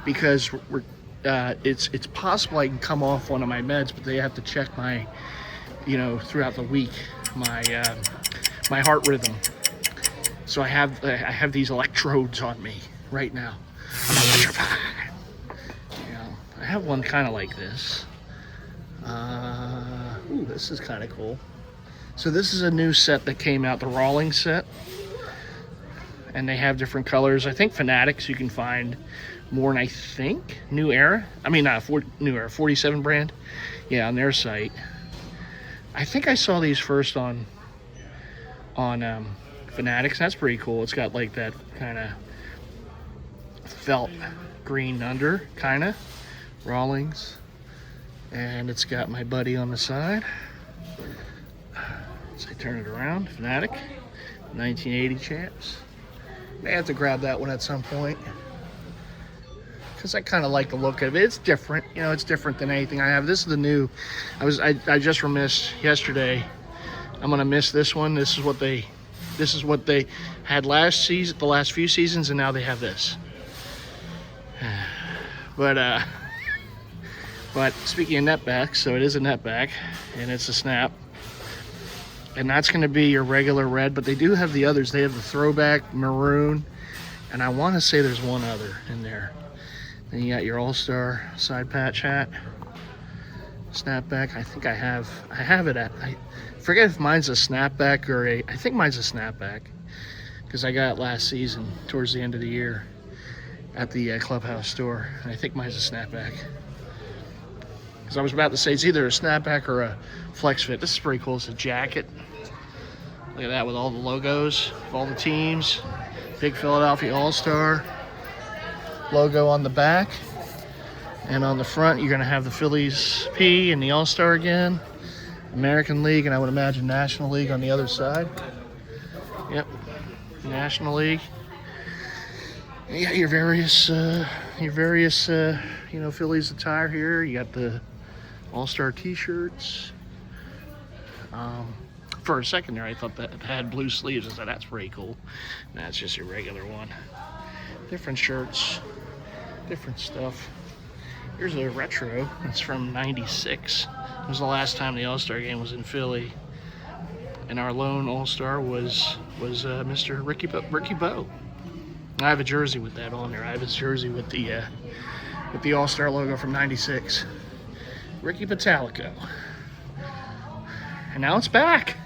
Speaker 1: because it's possible I can come off one of my meds, but they have to check my, you know, throughout the week my heart rhythm. So I have these electrodes on me right now. I'm electrified. You know, I have one kind of like this. Ooh, this is kind of cool. So this is a new set that came out, the Rawlings set, and they have different colors. I think Fanatics you can find more, and I think New Era. I mean, not New Era, 47 brand. Yeah, on their site. I think I saw these first on Fanatics. That's pretty cool. It's got like that kind of felt green under, kind of Rawlings, and it's got my buddy on the side. So I turn it around, Fanatic, 1980 champs. May have to grab that one at some point because I kind of like the look of it. It's different, you know. It's different than anything I have. This is the new. I just missed yesterday. I'm gonna miss this one. This is what they had last season, the last few seasons, and now they have this. But speaking of netbacks, so it is a netback, and it's a snap. And that's going to be your regular red, but they do have the others. They have the throwback maroon, and I want to say there's one other in there. Then you got your All-Star side patch hat, snapback. I think I have it at, I forget if mine's a snapback or I think mine's a snapback because I got it last season towards the end of the year at the clubhouse store, and I think mine's a snapback. Because I was about to say it's either a snapback or a flex fit. This is pretty cool. It's a jacket. Look at that with all the logos of all the teams. Big Philadelphia All-Star logo on the back. And on the front, you're going to have the Phillies P and the All-Star again. American League, and I would imagine National League on the other side. Yep, National League. And you got your various you know, Phillies attire here. You got the All-Star t-shirts. For a second there, I thought that it had blue sleeves. I said, that's pretty cool. That's just your regular one. Different shirts, different stuff. Here's a retro. It's from '96. It was the last time the All-Star game was in Philly. And our lone All-Star was Mr. Ricky Bo. I have a jersey with that on there. I have his jersey with the with the All-Star logo from '96. Ricky Pitalico. And now it's back.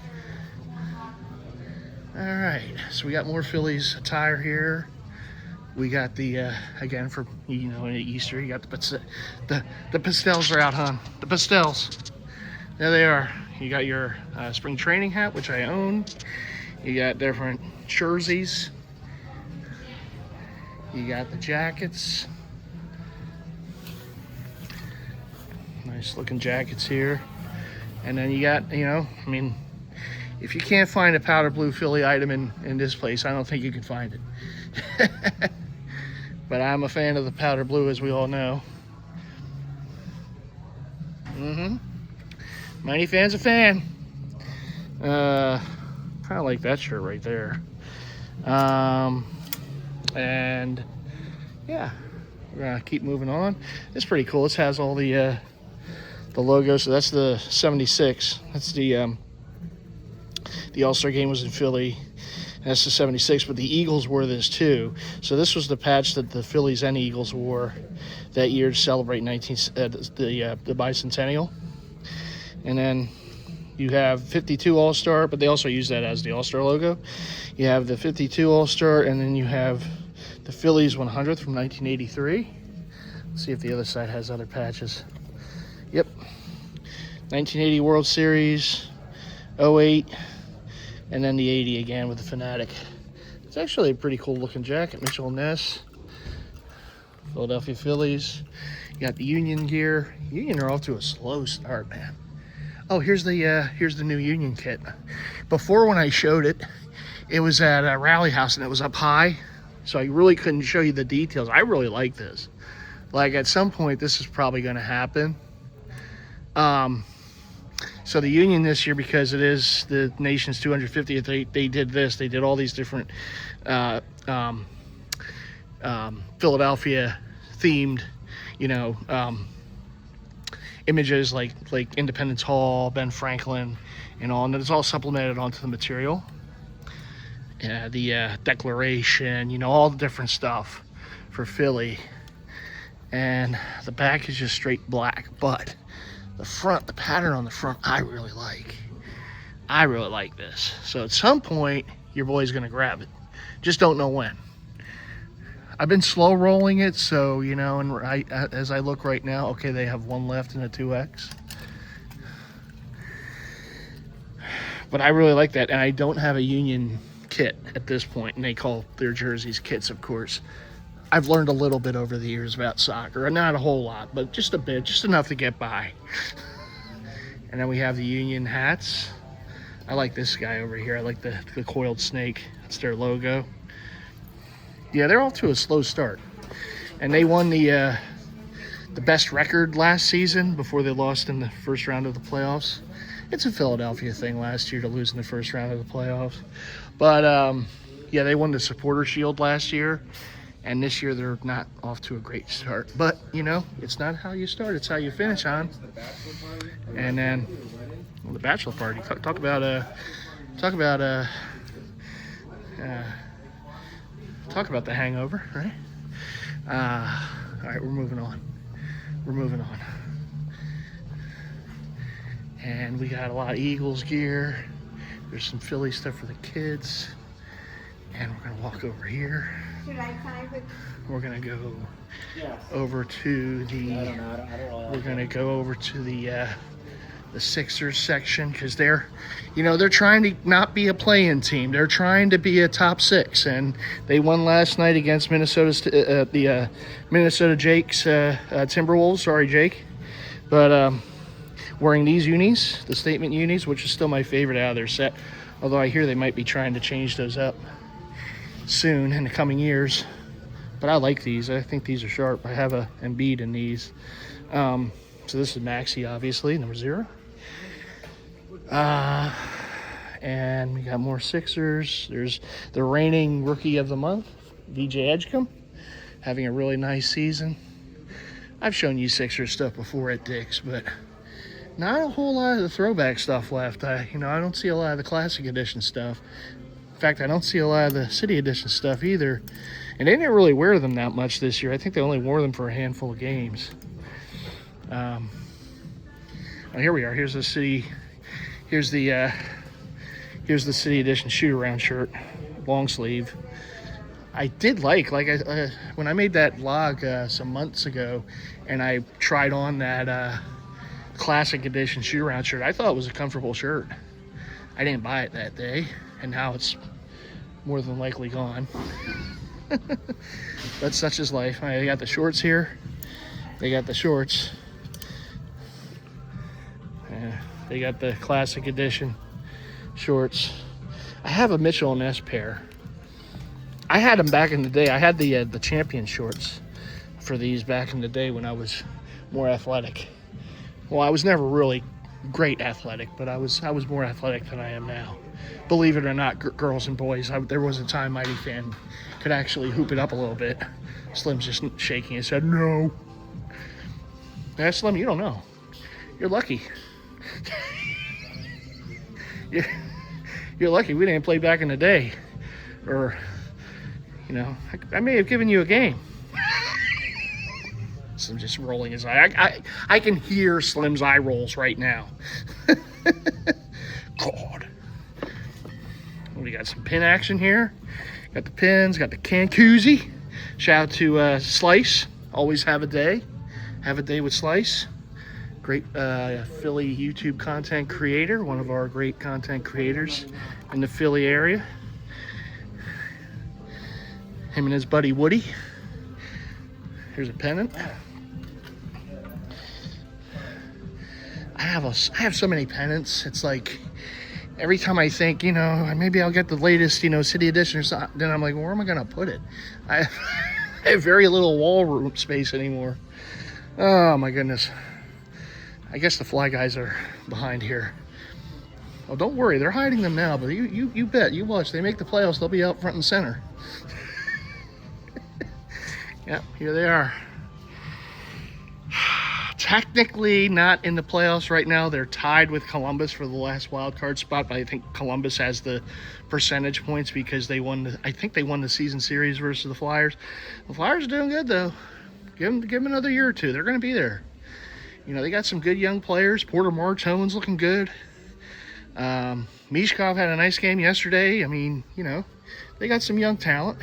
Speaker 1: All right, so we got more Phillies attire here. We got the again for Easter. You got the pastels are out, hon. The pastels. There they are. You got your spring training hat, which I own. You got different jerseys. You got the jackets. Nice looking jackets here. And then you got, I mean, if you can't find a powder blue Philly item in this place, I don't think you can find it. But I'm a fan of the powder blue, as we all know. MightyFan's a fan. Kind of like that shirt right there. And yeah, we're gonna keep moving on. It's pretty cool. This has all the logos. So that's the '76. That's the All-Star game was in Philly. That's the '76, but the Eagles wore this too. So this was the patch that the Phillies and Eagles wore that year to celebrate the bicentennial. And then you have 52 All-Star, but they also use that as the All-Star logo. You have the 52 All-Star, and then you have the Phillies 100th from 1983. Let's see if the other side has other patches. Yep. 1980 World Series, 08, and then the 80 again with the Fanatic. It's actually a pretty cool looking jacket. Mitchell Ness, Philadelphia Phillies. You got the Union gear. Union are off to a slow start, man. Oh, here's the new Union kit. Before, when I showed it, it was at a rally house and it was up high, so I really couldn't show you the details. I really like this. Like, at some point, this is probably going to happen. So the Union this year, because it is the nation's 250th, they did this. They did all these different Philadelphia themed, images like Independence Hall, Ben Franklin, and all, and it's all supplemented onto the material. The Declaration, all the different stuff for Philly. And the back is just straight black, but the front, the pattern on the front, I really like. I really like this. So at some point, your boy's gonna grab it. Just don't know when. I've been slow rolling it, so, and as I look right now, okay, they have one left in a 2X. But I really like that, and I don't have a Union kit at this point, and they call their jerseys kits, of course. I've learned a little bit over the years about soccer, not a whole lot, but just a bit, just enough to get by. And then we have the Union hats. I like this guy over here. I like the coiled snake. That's their logo. Yeah, they're off to a slow start, and they won the best record last season before they lost in the first round of the playoffs. It's a Philadelphia thing last year to lose in the first round of the playoffs, but yeah, they won the Supporter Shield last year, and this year they're not off to a great start. But it's not how you start; it's how you finish on. And then the bachelor party. Talk about the hangover, right? All right, we're moving on. And we got a lot of Eagles gear. There's some Philly stuff for the kids. And we're gonna walk over here. We're gonna go over to the Sixers section, because they're trying to not be a play-in team. They're trying to be a top 6, and they won last night against the Minnesota Jakes, Timberwolves. Sorry, Jake. But wearing these unis, the statement unis, which is still my favorite out of their set. Although I hear they might be trying to change those up soon in the coming years. But I like these. I think these are sharp. I have a Embiid in these. So this is Maxey, obviously, number 0. And we got more Sixers. There's the reigning Rookie of the Month, VJ Edgecombe, having a really nice season. I've shown you Sixers stuff before at Dick's, but not a whole lot of the throwback stuff left. I don't see a lot of the classic edition stuff. In fact, I don't see a lot of the City Edition stuff either. And they didn't really wear them that much this year. I think they only wore them for a handful of games. Oh, here we are. Here's the City. Here's the City Edition shoot-around shirt, long sleeve. I did like when I made that vlog some months ago, and I tried on that Classic Edition shoot-around shirt. I thought it was a comfortable shirt. I didn't buy it that day, and now it's more than likely gone. But such is life. They got the shorts here. They got the shorts. They got the Classic Edition shorts. I have a Mitchell & Ness pair. I had them back in the day. I had the champion shorts for these back in the day when I was more athletic. Well, I was never really great athletic, but I was more athletic than I am now. Believe it or not, girls and boys, there was a time MightyFan could actually hoop it up a little bit. Slim's just shaking his head, no. Yeah, Slim, you don't know. You're lucky. You're lucky we didn't play back in the day. Or, you know, I may have given you a game. Slim's just rolling his eye. I can hear Slim's eye rolls right now. God. We got some pin action here. Got the pins, got the can koozie. Shout out to Slice. Always have a day. Have a day with Slice. Great Philly YouTube content creator. One of our great content creators in the Philly area. Him and his buddy Woody. Here's a pennant. I have so many pennants. It's like every time I think, you know, maybe I'll get the latest, you know, City Edition or something, then I'm like, where am I gonna put it? I have very little wall room space anymore. Oh my goodness. I guess the Fly guys are behind here. Oh, don't worry, they're hiding them now, but you bet, you watch. They make the playoffs, they'll be out front and center. Yep, here they are. Technically not in the playoffs right now. They're tied with Columbus for the last wild card spot, but I think Columbus has the percentage points because they won. I think they won the season series versus the Flyers. The Flyers are doing good though. Give them another year or two. They're going to be there. You know, they got some good young players. Porter Martone's looking good. Mishkov had a nice game yesterday. I mean, you know, they got some young talent,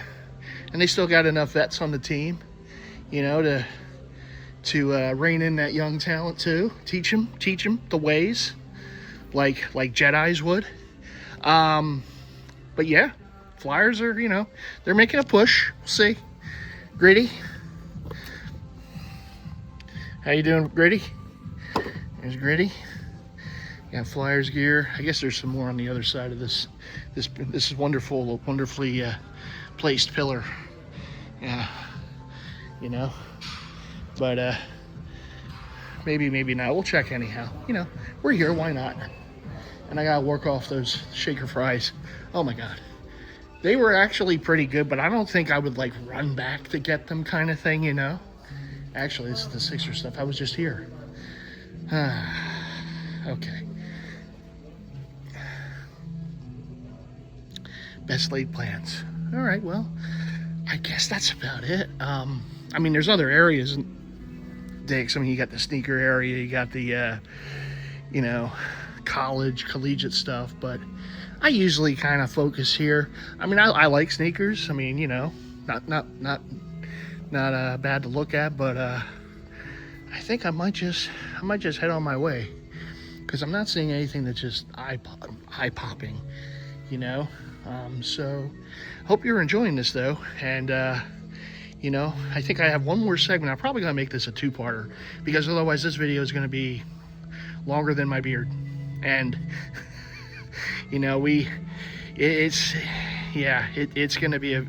Speaker 1: and they still got enough vets on the team, you know, to rein in that young talent too. Teach them the ways, like Jedis would. But yeah, Flyers are, you know, they're making a push. We'll see. Gritty, how you doing, Gritty? There's Gritty. Got Flyers gear. I guess there's some more on the other side of this. This is wonderfully placed pillar. Yeah, you know. But maybe not. We'll check anyhow. You know, we're here. Why not? And I gotta work off those shaker fries. Oh my God, they were actually pretty good. But I don't think I would like run back to get them, kind of thing. You know. Actually, this is the Sixer stuff. I was just here. Okay. Best laid plans. All right. Well, I guess that's about it. I mean, there's other areas. Digs. I mean, you got the sneaker area, you got the, you know, collegiate stuff, but I usually kind of focus here. I mean, I like sneakers. I mean, you know, not bad to look at, but I think I might just head on my way because I'm not seeing anything that's just eye popping, you know. So hope you're enjoying this though, and you know, I think I have one more segment. I'm probably gonna make this a two-parter because otherwise this video is gonna be longer than my beard. And you know, it's gonna be a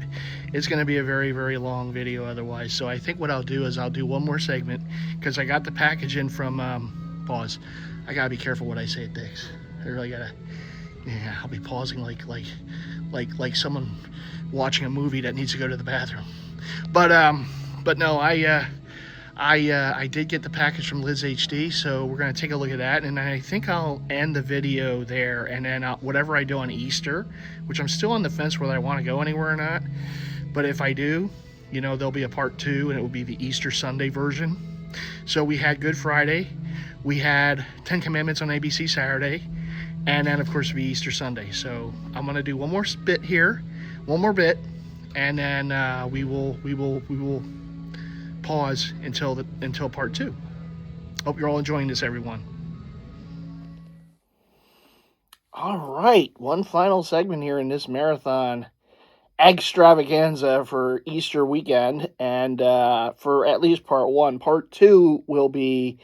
Speaker 1: very, very long video otherwise. So I think what I'll do is I'll do one more segment because I got the package in from pause. I gotta be careful what I say at Dick's. I really gotta. Yeah, I'll be pausing like someone watching a movie that needs to go to the bathroom. But no, I did get the package from Liz HD, so we're going to take a look at that, and I think I'll end the video there, and then whatever I do on Easter, which I'm still on the fence whether I want to go anywhere or not, but if I do, you know, there'll be a part 2, and it will be the Easter Sunday version. So we had Good Friday, we had 10 Commandments on ABC Saturday, and then of course the Easter Sunday. So I'm going to do one more bit here, and then we will pause until part 2. Hope you're all enjoying this, everyone. All right, one final segment here in this marathon Egg-stravaganza for Easter weekend, and for at least part 1. Part 2 will be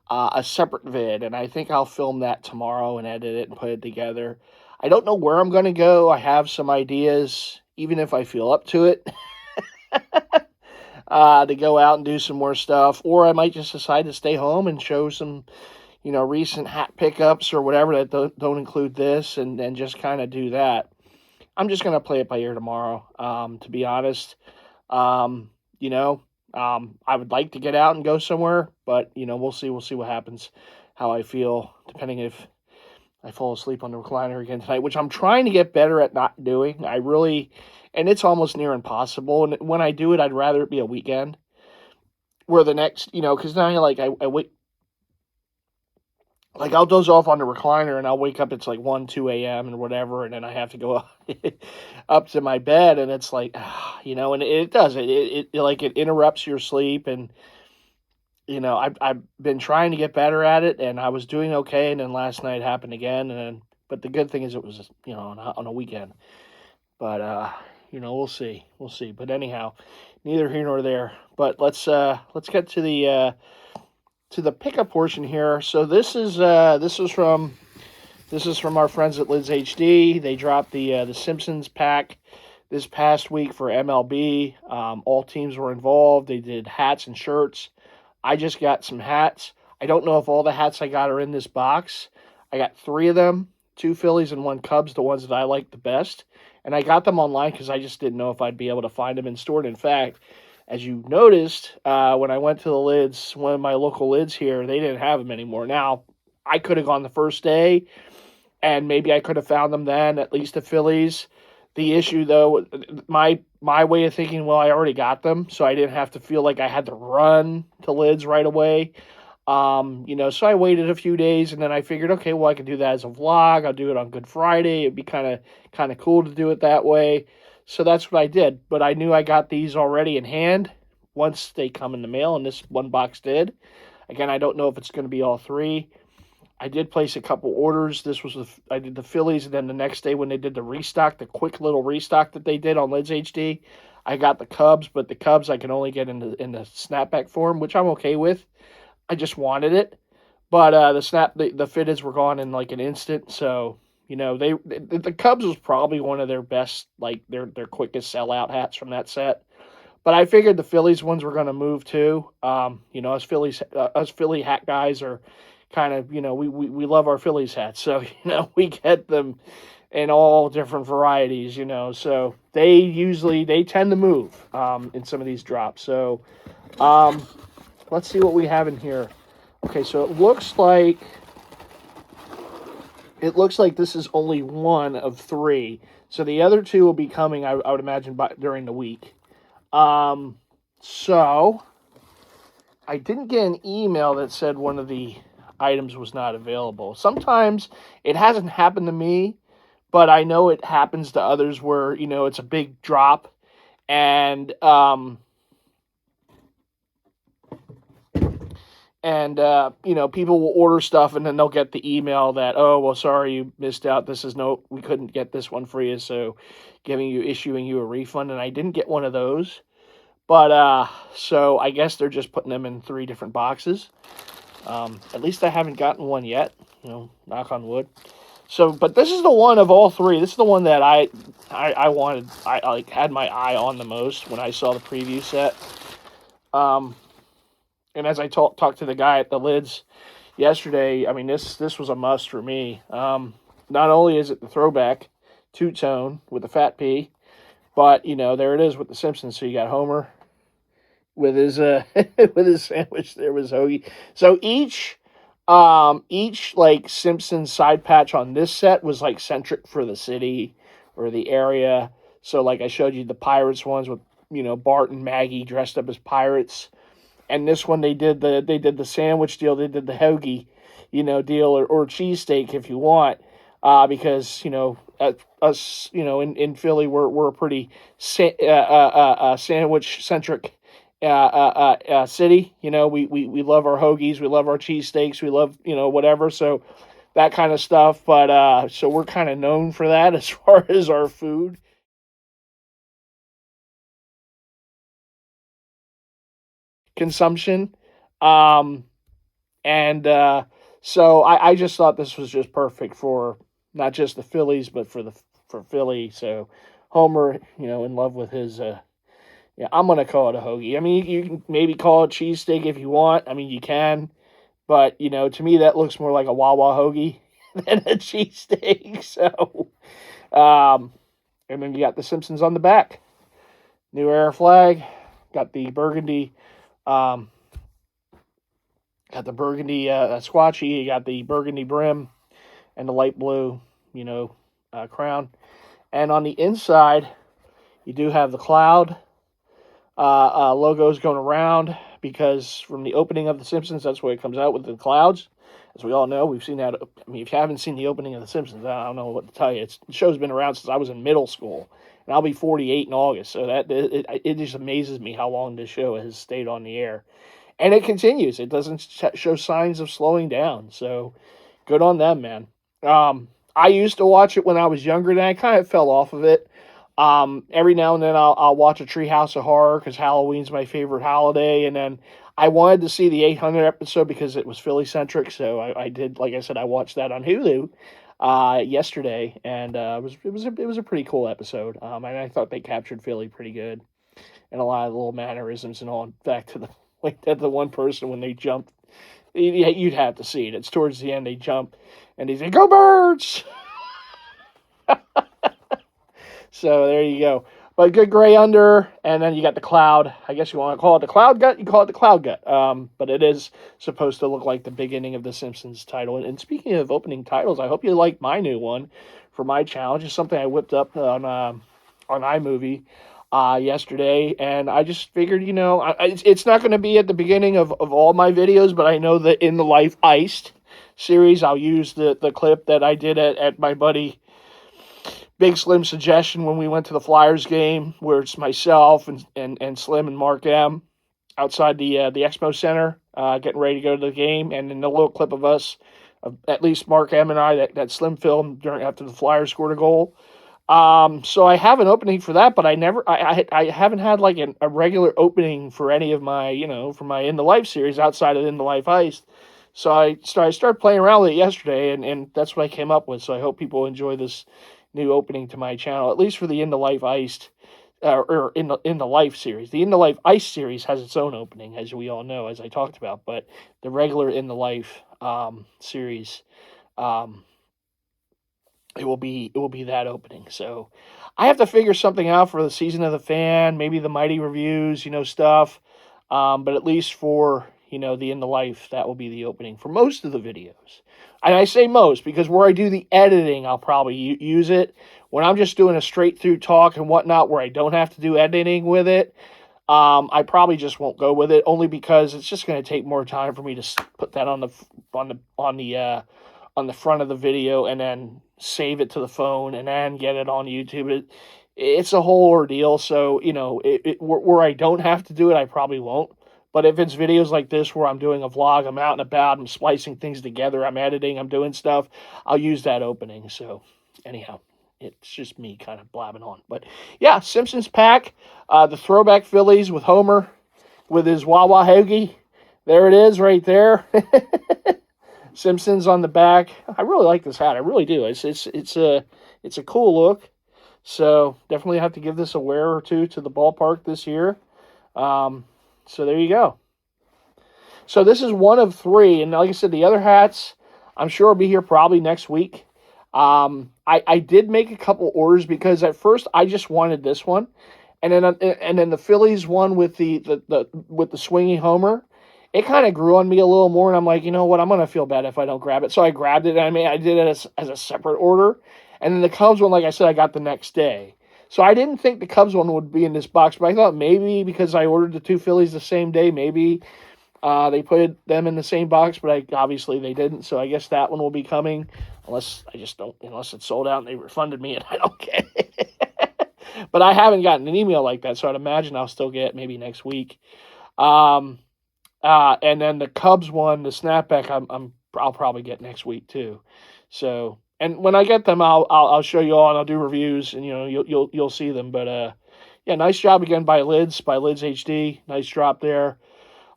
Speaker 1: a separate vid, and I think I'll film that tomorrow and edit it and put it together. I don't know where I'm going to go. I have some ideas, even if I feel up to it. To go out and do some more stuff, or I might just decide to stay home and show some, you know, recent hat pickups or whatever that don't include this, and just kind of do that. I'm just gonna play it by ear tomorrow. To be honest, you know, I would like to get out and go somewhere, but you know, we'll see what happens, how I feel, depending if I fall asleep on the recliner again tonight, which I'm trying to get better at not doing. And it's almost near impossible. And when I do it, I'd rather it be a weekend where the next, you know, because now I wait, like I'll doze off on the recliner and I'll wake up, it's like 1, 2 a.m. and whatever. And then I have to go up to my bed, and it's like, you know, and it does, it interrupts your sleep. And, you know, I've been trying to get better at it, and I was doing okay. And then last night happened again. But the good thing is it was, you know, on a weekend, but, you know, we'll see. But anyhow, neither here nor there. But let's get to the pickup portion here. So this is from our friends at Liz HD. They dropped the Simpsons pack this past week for MLB. All teams were involved. They did hats and shirts. I just got some hats. I don't know if all the hats I got are in this box. I got 3 of them, 2 Phillies and 1 Cubs, the ones that I like the best. And I got them online because I just didn't know if I'd be able to find them in store. And in fact, as you noticed, when I went to the Lids, one of my local Lids here, they didn't have them anymore. Now, I could have gone the first day, and maybe I could have found them then, at least the Phillies. The issue, though, my way of thinking, well, I already got them, so I didn't have to feel like I had to run to Lids right away. You know, so I waited a few days, and then I figured, okay, well, I can do that as a vlog. I'll do it on Good Friday. It'd be kind of cool to do it that way. So that's what I did. But I knew I got these already in hand once they come in the mail, and this one box did. Again, I don't know if it's going to be all 3. I did place a couple orders. I did the Phillies, and then the next day when they did the restock, the quick little restock that they did on Lids HD, I got the Cubs. But the Cubs I can only get in the snapback form, which I'm okay with. I just wanted it, but the fitteds were gone in like an instant. So, you know, the Cubs was probably one of their best, like their quickest sellout hats from that set. But I figured the Phillies ones were going to move too. You know, us Philly hat guys are kind of, you know, we love our Phillies hats, so you know we get them in all different varieties. You know, so they tend to move in some of these drops. So. Let's see what we have in here. Okay, so it looks like this is only 1 of 3. So the other 2 will be coming, I would imagine, during the week. So I didn't get an email that said one of the items was not available. Sometimes it hasn't happened to me, but I know it happens to others where, you know, it's a big drop, and you know, people will order stuff and then they'll get the email that, oh, well, sorry, you missed out. We couldn't get this one for you, so issuing you a refund. And I didn't get one of those. But, so I guess they're just putting them in 3 different boxes. At least I haven't gotten one yet, you know, knock on wood. So, but this is the one of all 3. This is the one that I wanted. I had my eye on the most when I saw the preview set. And as I talked to the guy at the Lids yesterday, I mean, this was a must for me. Not only is it the throwback two-tone with the fat P, but, you know, there it is with the Simpsons. So you got Homer, with his with his sandwich there was hoagie. So each like Simpsons side patch on this set was like centric for the city or the area. So like I showed you the pirates ones with Bart and Maggie dressed up as pirates, and this one they did the sandwich deal, they did the hoagie, deal or cheesesteak if you want, because us in Philly we're a pretty sandwich centric city. We love our hoagies, we love our cheesesteaks, we love whatever. So that kind of stuff. But so we're kind of known for that as far as our food. Consumption. Um, and so I just thought this was just perfect for not just the Phillies, but for Philly. So Homer, in love with his. Yeah, I'm gonna call it a hoagie. I mean, you can maybe call it cheesesteak if you want. I mean, you can, but to me that looks more like a Wawa hoagie than a cheesesteak. So, and then you got the Simpsons on the back, New Era flag, got the burgundy. Um, Got the burgundy squatchy, you got the burgundy brim, and the light blue, crown. And on the inside, you do have the cloud logos going around, because from the opening of The Simpsons, that's where it comes out with the clouds. As we all know, we've seen that. I mean, if you haven't seen the opening of The Simpsons, I don't know what to tell you. The show's been around since I was in middle school, and I'll be 48 in August. So it just amazes me how long this show has stayed on the air. And it continues. It doesn't show signs of slowing down. So good on them, man. I used to watch it when I was younger, and I kind of fell off of it. Every now and then I'll watch a Treehouse of Horror because Halloween's my favorite holiday. And then I wanted to see the 800 episode because it was Philly centric. So I did, like I said, I watched that on Hulu yesterday, and it was a pretty cool episode. And I thought they captured Philly pretty good, and a lot of little mannerisms and all. Back to the like that, the one person when they jump, you'd have to see it. It's towards the end, they jump, and they say, "Go Birds!" So there you go. But good gray under, and then you got the cloud. I guess you want to call it the cloud gut. You call it the cloud gut. But it is supposed to look like the beginning of the Simpsons title. And speaking of opening titles, I hope you like my new one for my challenge. It's something I whipped up on iMovie yesterday, and I just figured, it's not going to be at the beginning of all my videos, but I know that in the Life Iced series, I'll use the clip that I did at my buddy Big Slim's suggestion when we went to the Flyers game, where it's myself and Slim and Mark M outside the Expo Center, getting ready to go to the game, and then the little clip of us, at least Mark M and I, that Slim filmed after the Flyers scored a goal. So I have an opening for that, but I haven't had like a regular opening for any of my, for my In the Life series outside of In the Life Iced. So I started playing around with it yesterday, and that's what I came up with. So I hope people enjoy this new opening to my channel, at least for the In the Life Iced, or in the Life series. The In the Life Iced series has its own opening, as we all know, as I talked about, but the regular In the Life series, it will be that opening. So I have to figure something out for the Season of the Fan, maybe the Mighty reviews, stuff. But at least for, the In the Life, that will be the opening for most of the videos. And I say most because where I do the editing, I'll probably use it. When I'm just doing a straight through talk and whatnot, where I don't have to do editing with it, I probably just won't go with it, only because it's just going to take more time for me to put that on the front of the video, and then save it to the phone, and then get it on YouTube. It's a whole ordeal. So, where I don't have to do it, I probably won't. But if it's videos like this where I'm doing a vlog, I'm out and about, I'm splicing things together, I'm editing, I'm doing stuff, I'll use that opening. So anyhow, it's just me kind of blabbing on. But yeah, Simpsons pack, the throwback Phillies with Homer with his Wawa hoagie. There it is right there. Simpsons on the back. I really like this hat. I really do. It's a cool look. So definitely have to give this a wear or two to the ballpark this year. So there you go. So this is one of 3, and like I said, the other hats I'm sure will be here probably next week. I did make a couple orders because at first I just wanted this one, and then the Phillies one with with the swinging homer, it kind of grew on me a little more, and I'm like, you know what, I'm gonna feel bad if I don't grab it. So I grabbed it. And I did it as a separate order, and then the Cubs one, like I said, I got the next day. So I didn't think the Cubs one would be in this box, but I thought maybe because I ordered the two Phillies the same day, maybe they put them in the same box, but obviously they didn't. So I guess that one will be coming, unless unless it's sold out and they refunded me and I don't get it. But I haven't gotten an email like that, so I'd imagine I'll still get it maybe next week. And then the Cubs one, the snapback, I'll probably get next week too. So, and when I get them, I'll show you all and I'll do reviews, and you'll see them. But yeah, nice job again by Lids HD. Nice drop there.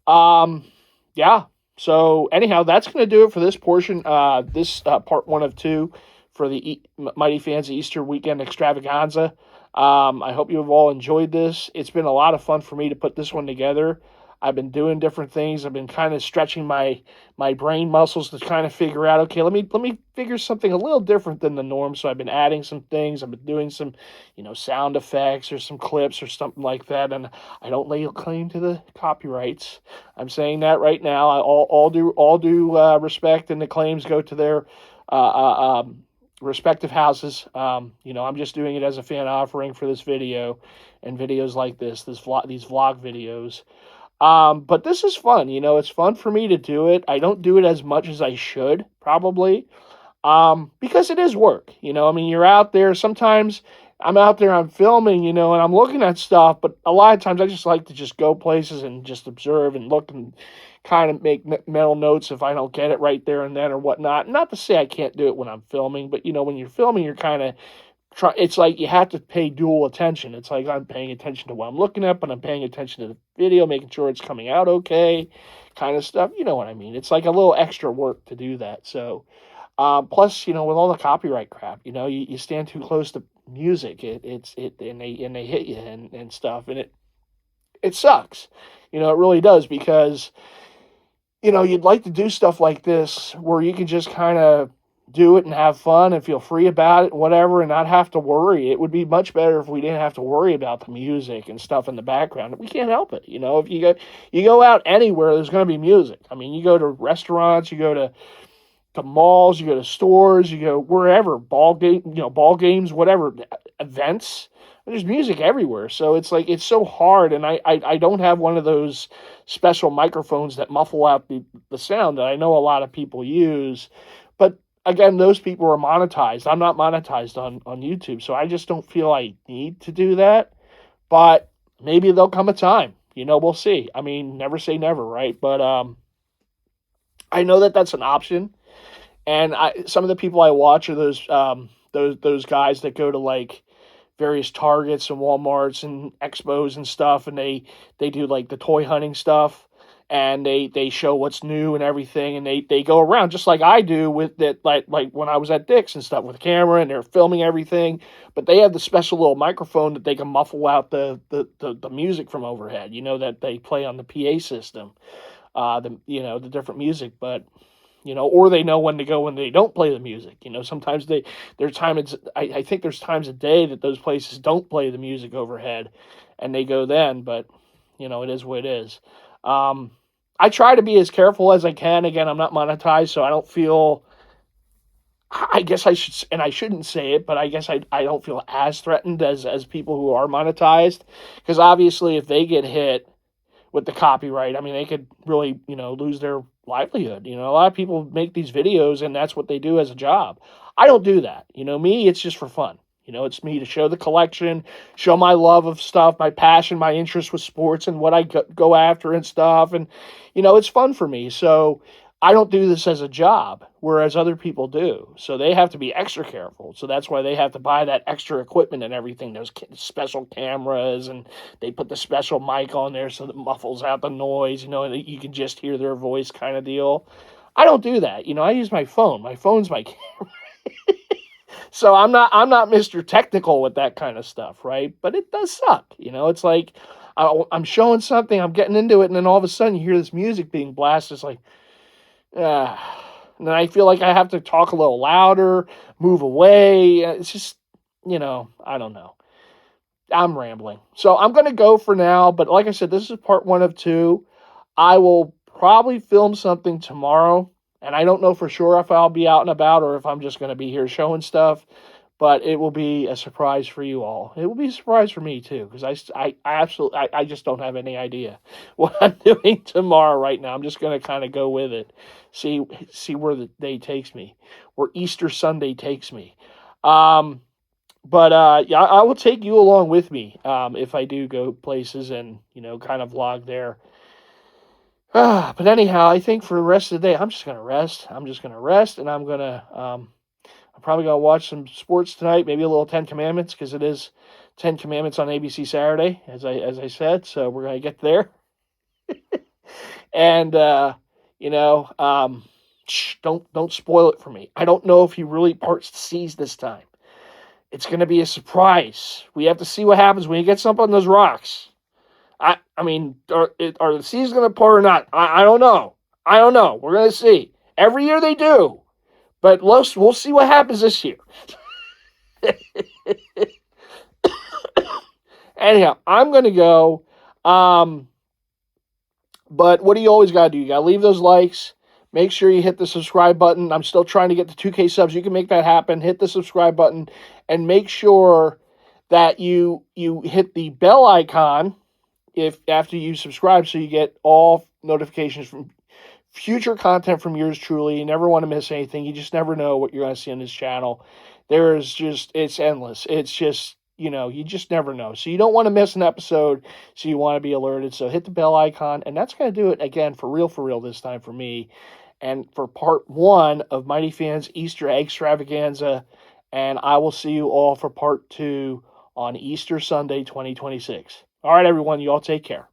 Speaker 1: Yeah. So anyhow, that's going to do it for this portion. This part 1 of 2 for the Mighty Fans Easter Weekend Extravaganza. I hope you have all enjoyed this. It's been a lot of fun for me to put this one together. I've been doing different things. I've been kind of stretching my brain muscles to kind of figure out, okay, let me figure something a little different than the norm. So I've been adding some things. I've been doing some, sound effects or some clips or something like that. And I don't lay claim to the copyrights. I'm saying that right now. All due respect, and the claims go to their respective houses. I'm just doing it as a fan offering for this video and videos like these vlog videos. But this is fun. It's fun for me to do it. I don't do it as much as I should, probably, because it is work. You're out there. Sometimes I'm out there, I'm filming, and I'm looking at stuff, but a lot of times I just like to just go places and just observe and look and kind of make mental notes if I don't get it right there and then or whatnot. Not to say I can't do it when I'm filming, but, when you're filming, you're kind of it's like you have to pay dual attention. It's like I'm paying attention to what I'm looking at, but I'm paying attention to the video, making sure it's coming out okay, kind of stuff. You know what I mean? It's like a little extra work to do that. So, plus, with all the copyright crap, you stand too close to music, and they hit you and stuff, and it sucks. It really does, because you'd like to do stuff like this where you can just kind of do it and have fun and feel free about it and whatever, and not have to worry. It would be much better if we didn't have to worry about the music and stuff in the background. We can't help it. If you go out anywhere, there's going to be music. You go to restaurants, you go to malls, you go to stores, you go wherever, ball games, whatever, events. There's music everywhere. So it's like, it's so hard. And I don't have one of those special microphones that muffle out the sound that I know a lot of people use. But again, those people are monetized. I'm not monetized on YouTube, so I just don't feel I need to do that. But maybe there'll come a time. We'll see. Never say never, right? But I know that that's an option. And some of the people I watch are those guys that go to like various Targets and Walmarts and Expos and stuff, and they do like the toy hunting stuff. And they show what's new and everything, and they go around just like I do with that, like when I was at Dick's and stuff, with the camera, and they're filming everything. But they have the special little microphone that they can muffle out the music from overhead. That they play on the PA system, the different music. But or they know when to go when they don't play the music. Sometimes I think there's times a day that those places don't play the music overhead, and they go then. But it is what it is. I try to be as careful as I can. Again, I'm not monetized, so I don't feel, I guess I should, and I shouldn't say it, but I guess I don't feel as threatened as people who are monetized, because obviously if they get hit with the copyright, they could really, lose their livelihood. A lot of people make these videos and that's what they do as a job. I don't do that. Me, it's just for fun. It's me to show the collection, show my love of stuff, my passion, my interest with sports and what I go after and stuff. And, it's fun for me. So I don't do this as a job, whereas other people do. So they have to be extra careful. So that's why they have to buy that extra equipment and everything, those special cameras, and they put the special mic on there so that muffles out the noise, and you can just hear their voice kind of deal. I don't do that. I use my phone. My phone's my camera. So I'm not Mr. Technical with that kind of stuff, right? But it does suck. It's like I'm showing something, I'm getting into it, and then all of a sudden you hear this music being blasted. It's like, and then I feel like I have to talk a little louder, move away. It's just, I don't know. I'm rambling. So I'm going to go for now. But like I said, this is part 1 of 2. I will probably film something tomorrow. And I don't know for sure if I'll be out and about or if I'm just going to be here showing stuff. But it will be a surprise for you all. It will be a surprise for me too, because I just don't have any idea what I'm doing tomorrow right now. I'm just going to kind of go with it, see where the day takes me, where Easter Sunday takes me. But yeah, I will take you along with me if I do go places and kind of vlog there. But anyhow, I think for the rest of the day, I'm just gonna rest. And I'm probably gonna watch some sports tonight, maybe a little Ten Commandments because it is Ten Commandments on ABC Saturday, as I said. So we're gonna get there, and don't spoil it for me. I don't know if he really parts the seas this time. It's gonna be a surprise. We have to see what happens when he gets up on those rocks. I mean, are the seas gonna part or not? I don't know. We're gonna see. Every year they do. But we'll see what happens this year. Anyhow, I'm going to go. But what do you always got to do? You got to leave those likes. Make sure you hit the subscribe button. I'm still trying to get to 2K subs. You can make that happen. Hit the subscribe button. And make sure that you hit the bell icon after you subscribe so you get all notifications from future content from yours truly. You never want to miss anything. You just never know what you're going to see on this channel. It's endless. It's just, you just never know. So you don't want to miss an episode. So you want to be alerted. So hit the bell icon. And that's going to do it again for real this time for me. And for part 1 of MightyFan's Easter Egg-stravaganza. And I will see you all for part 2 on Easter Sunday 2026. All right, everyone. You all take care.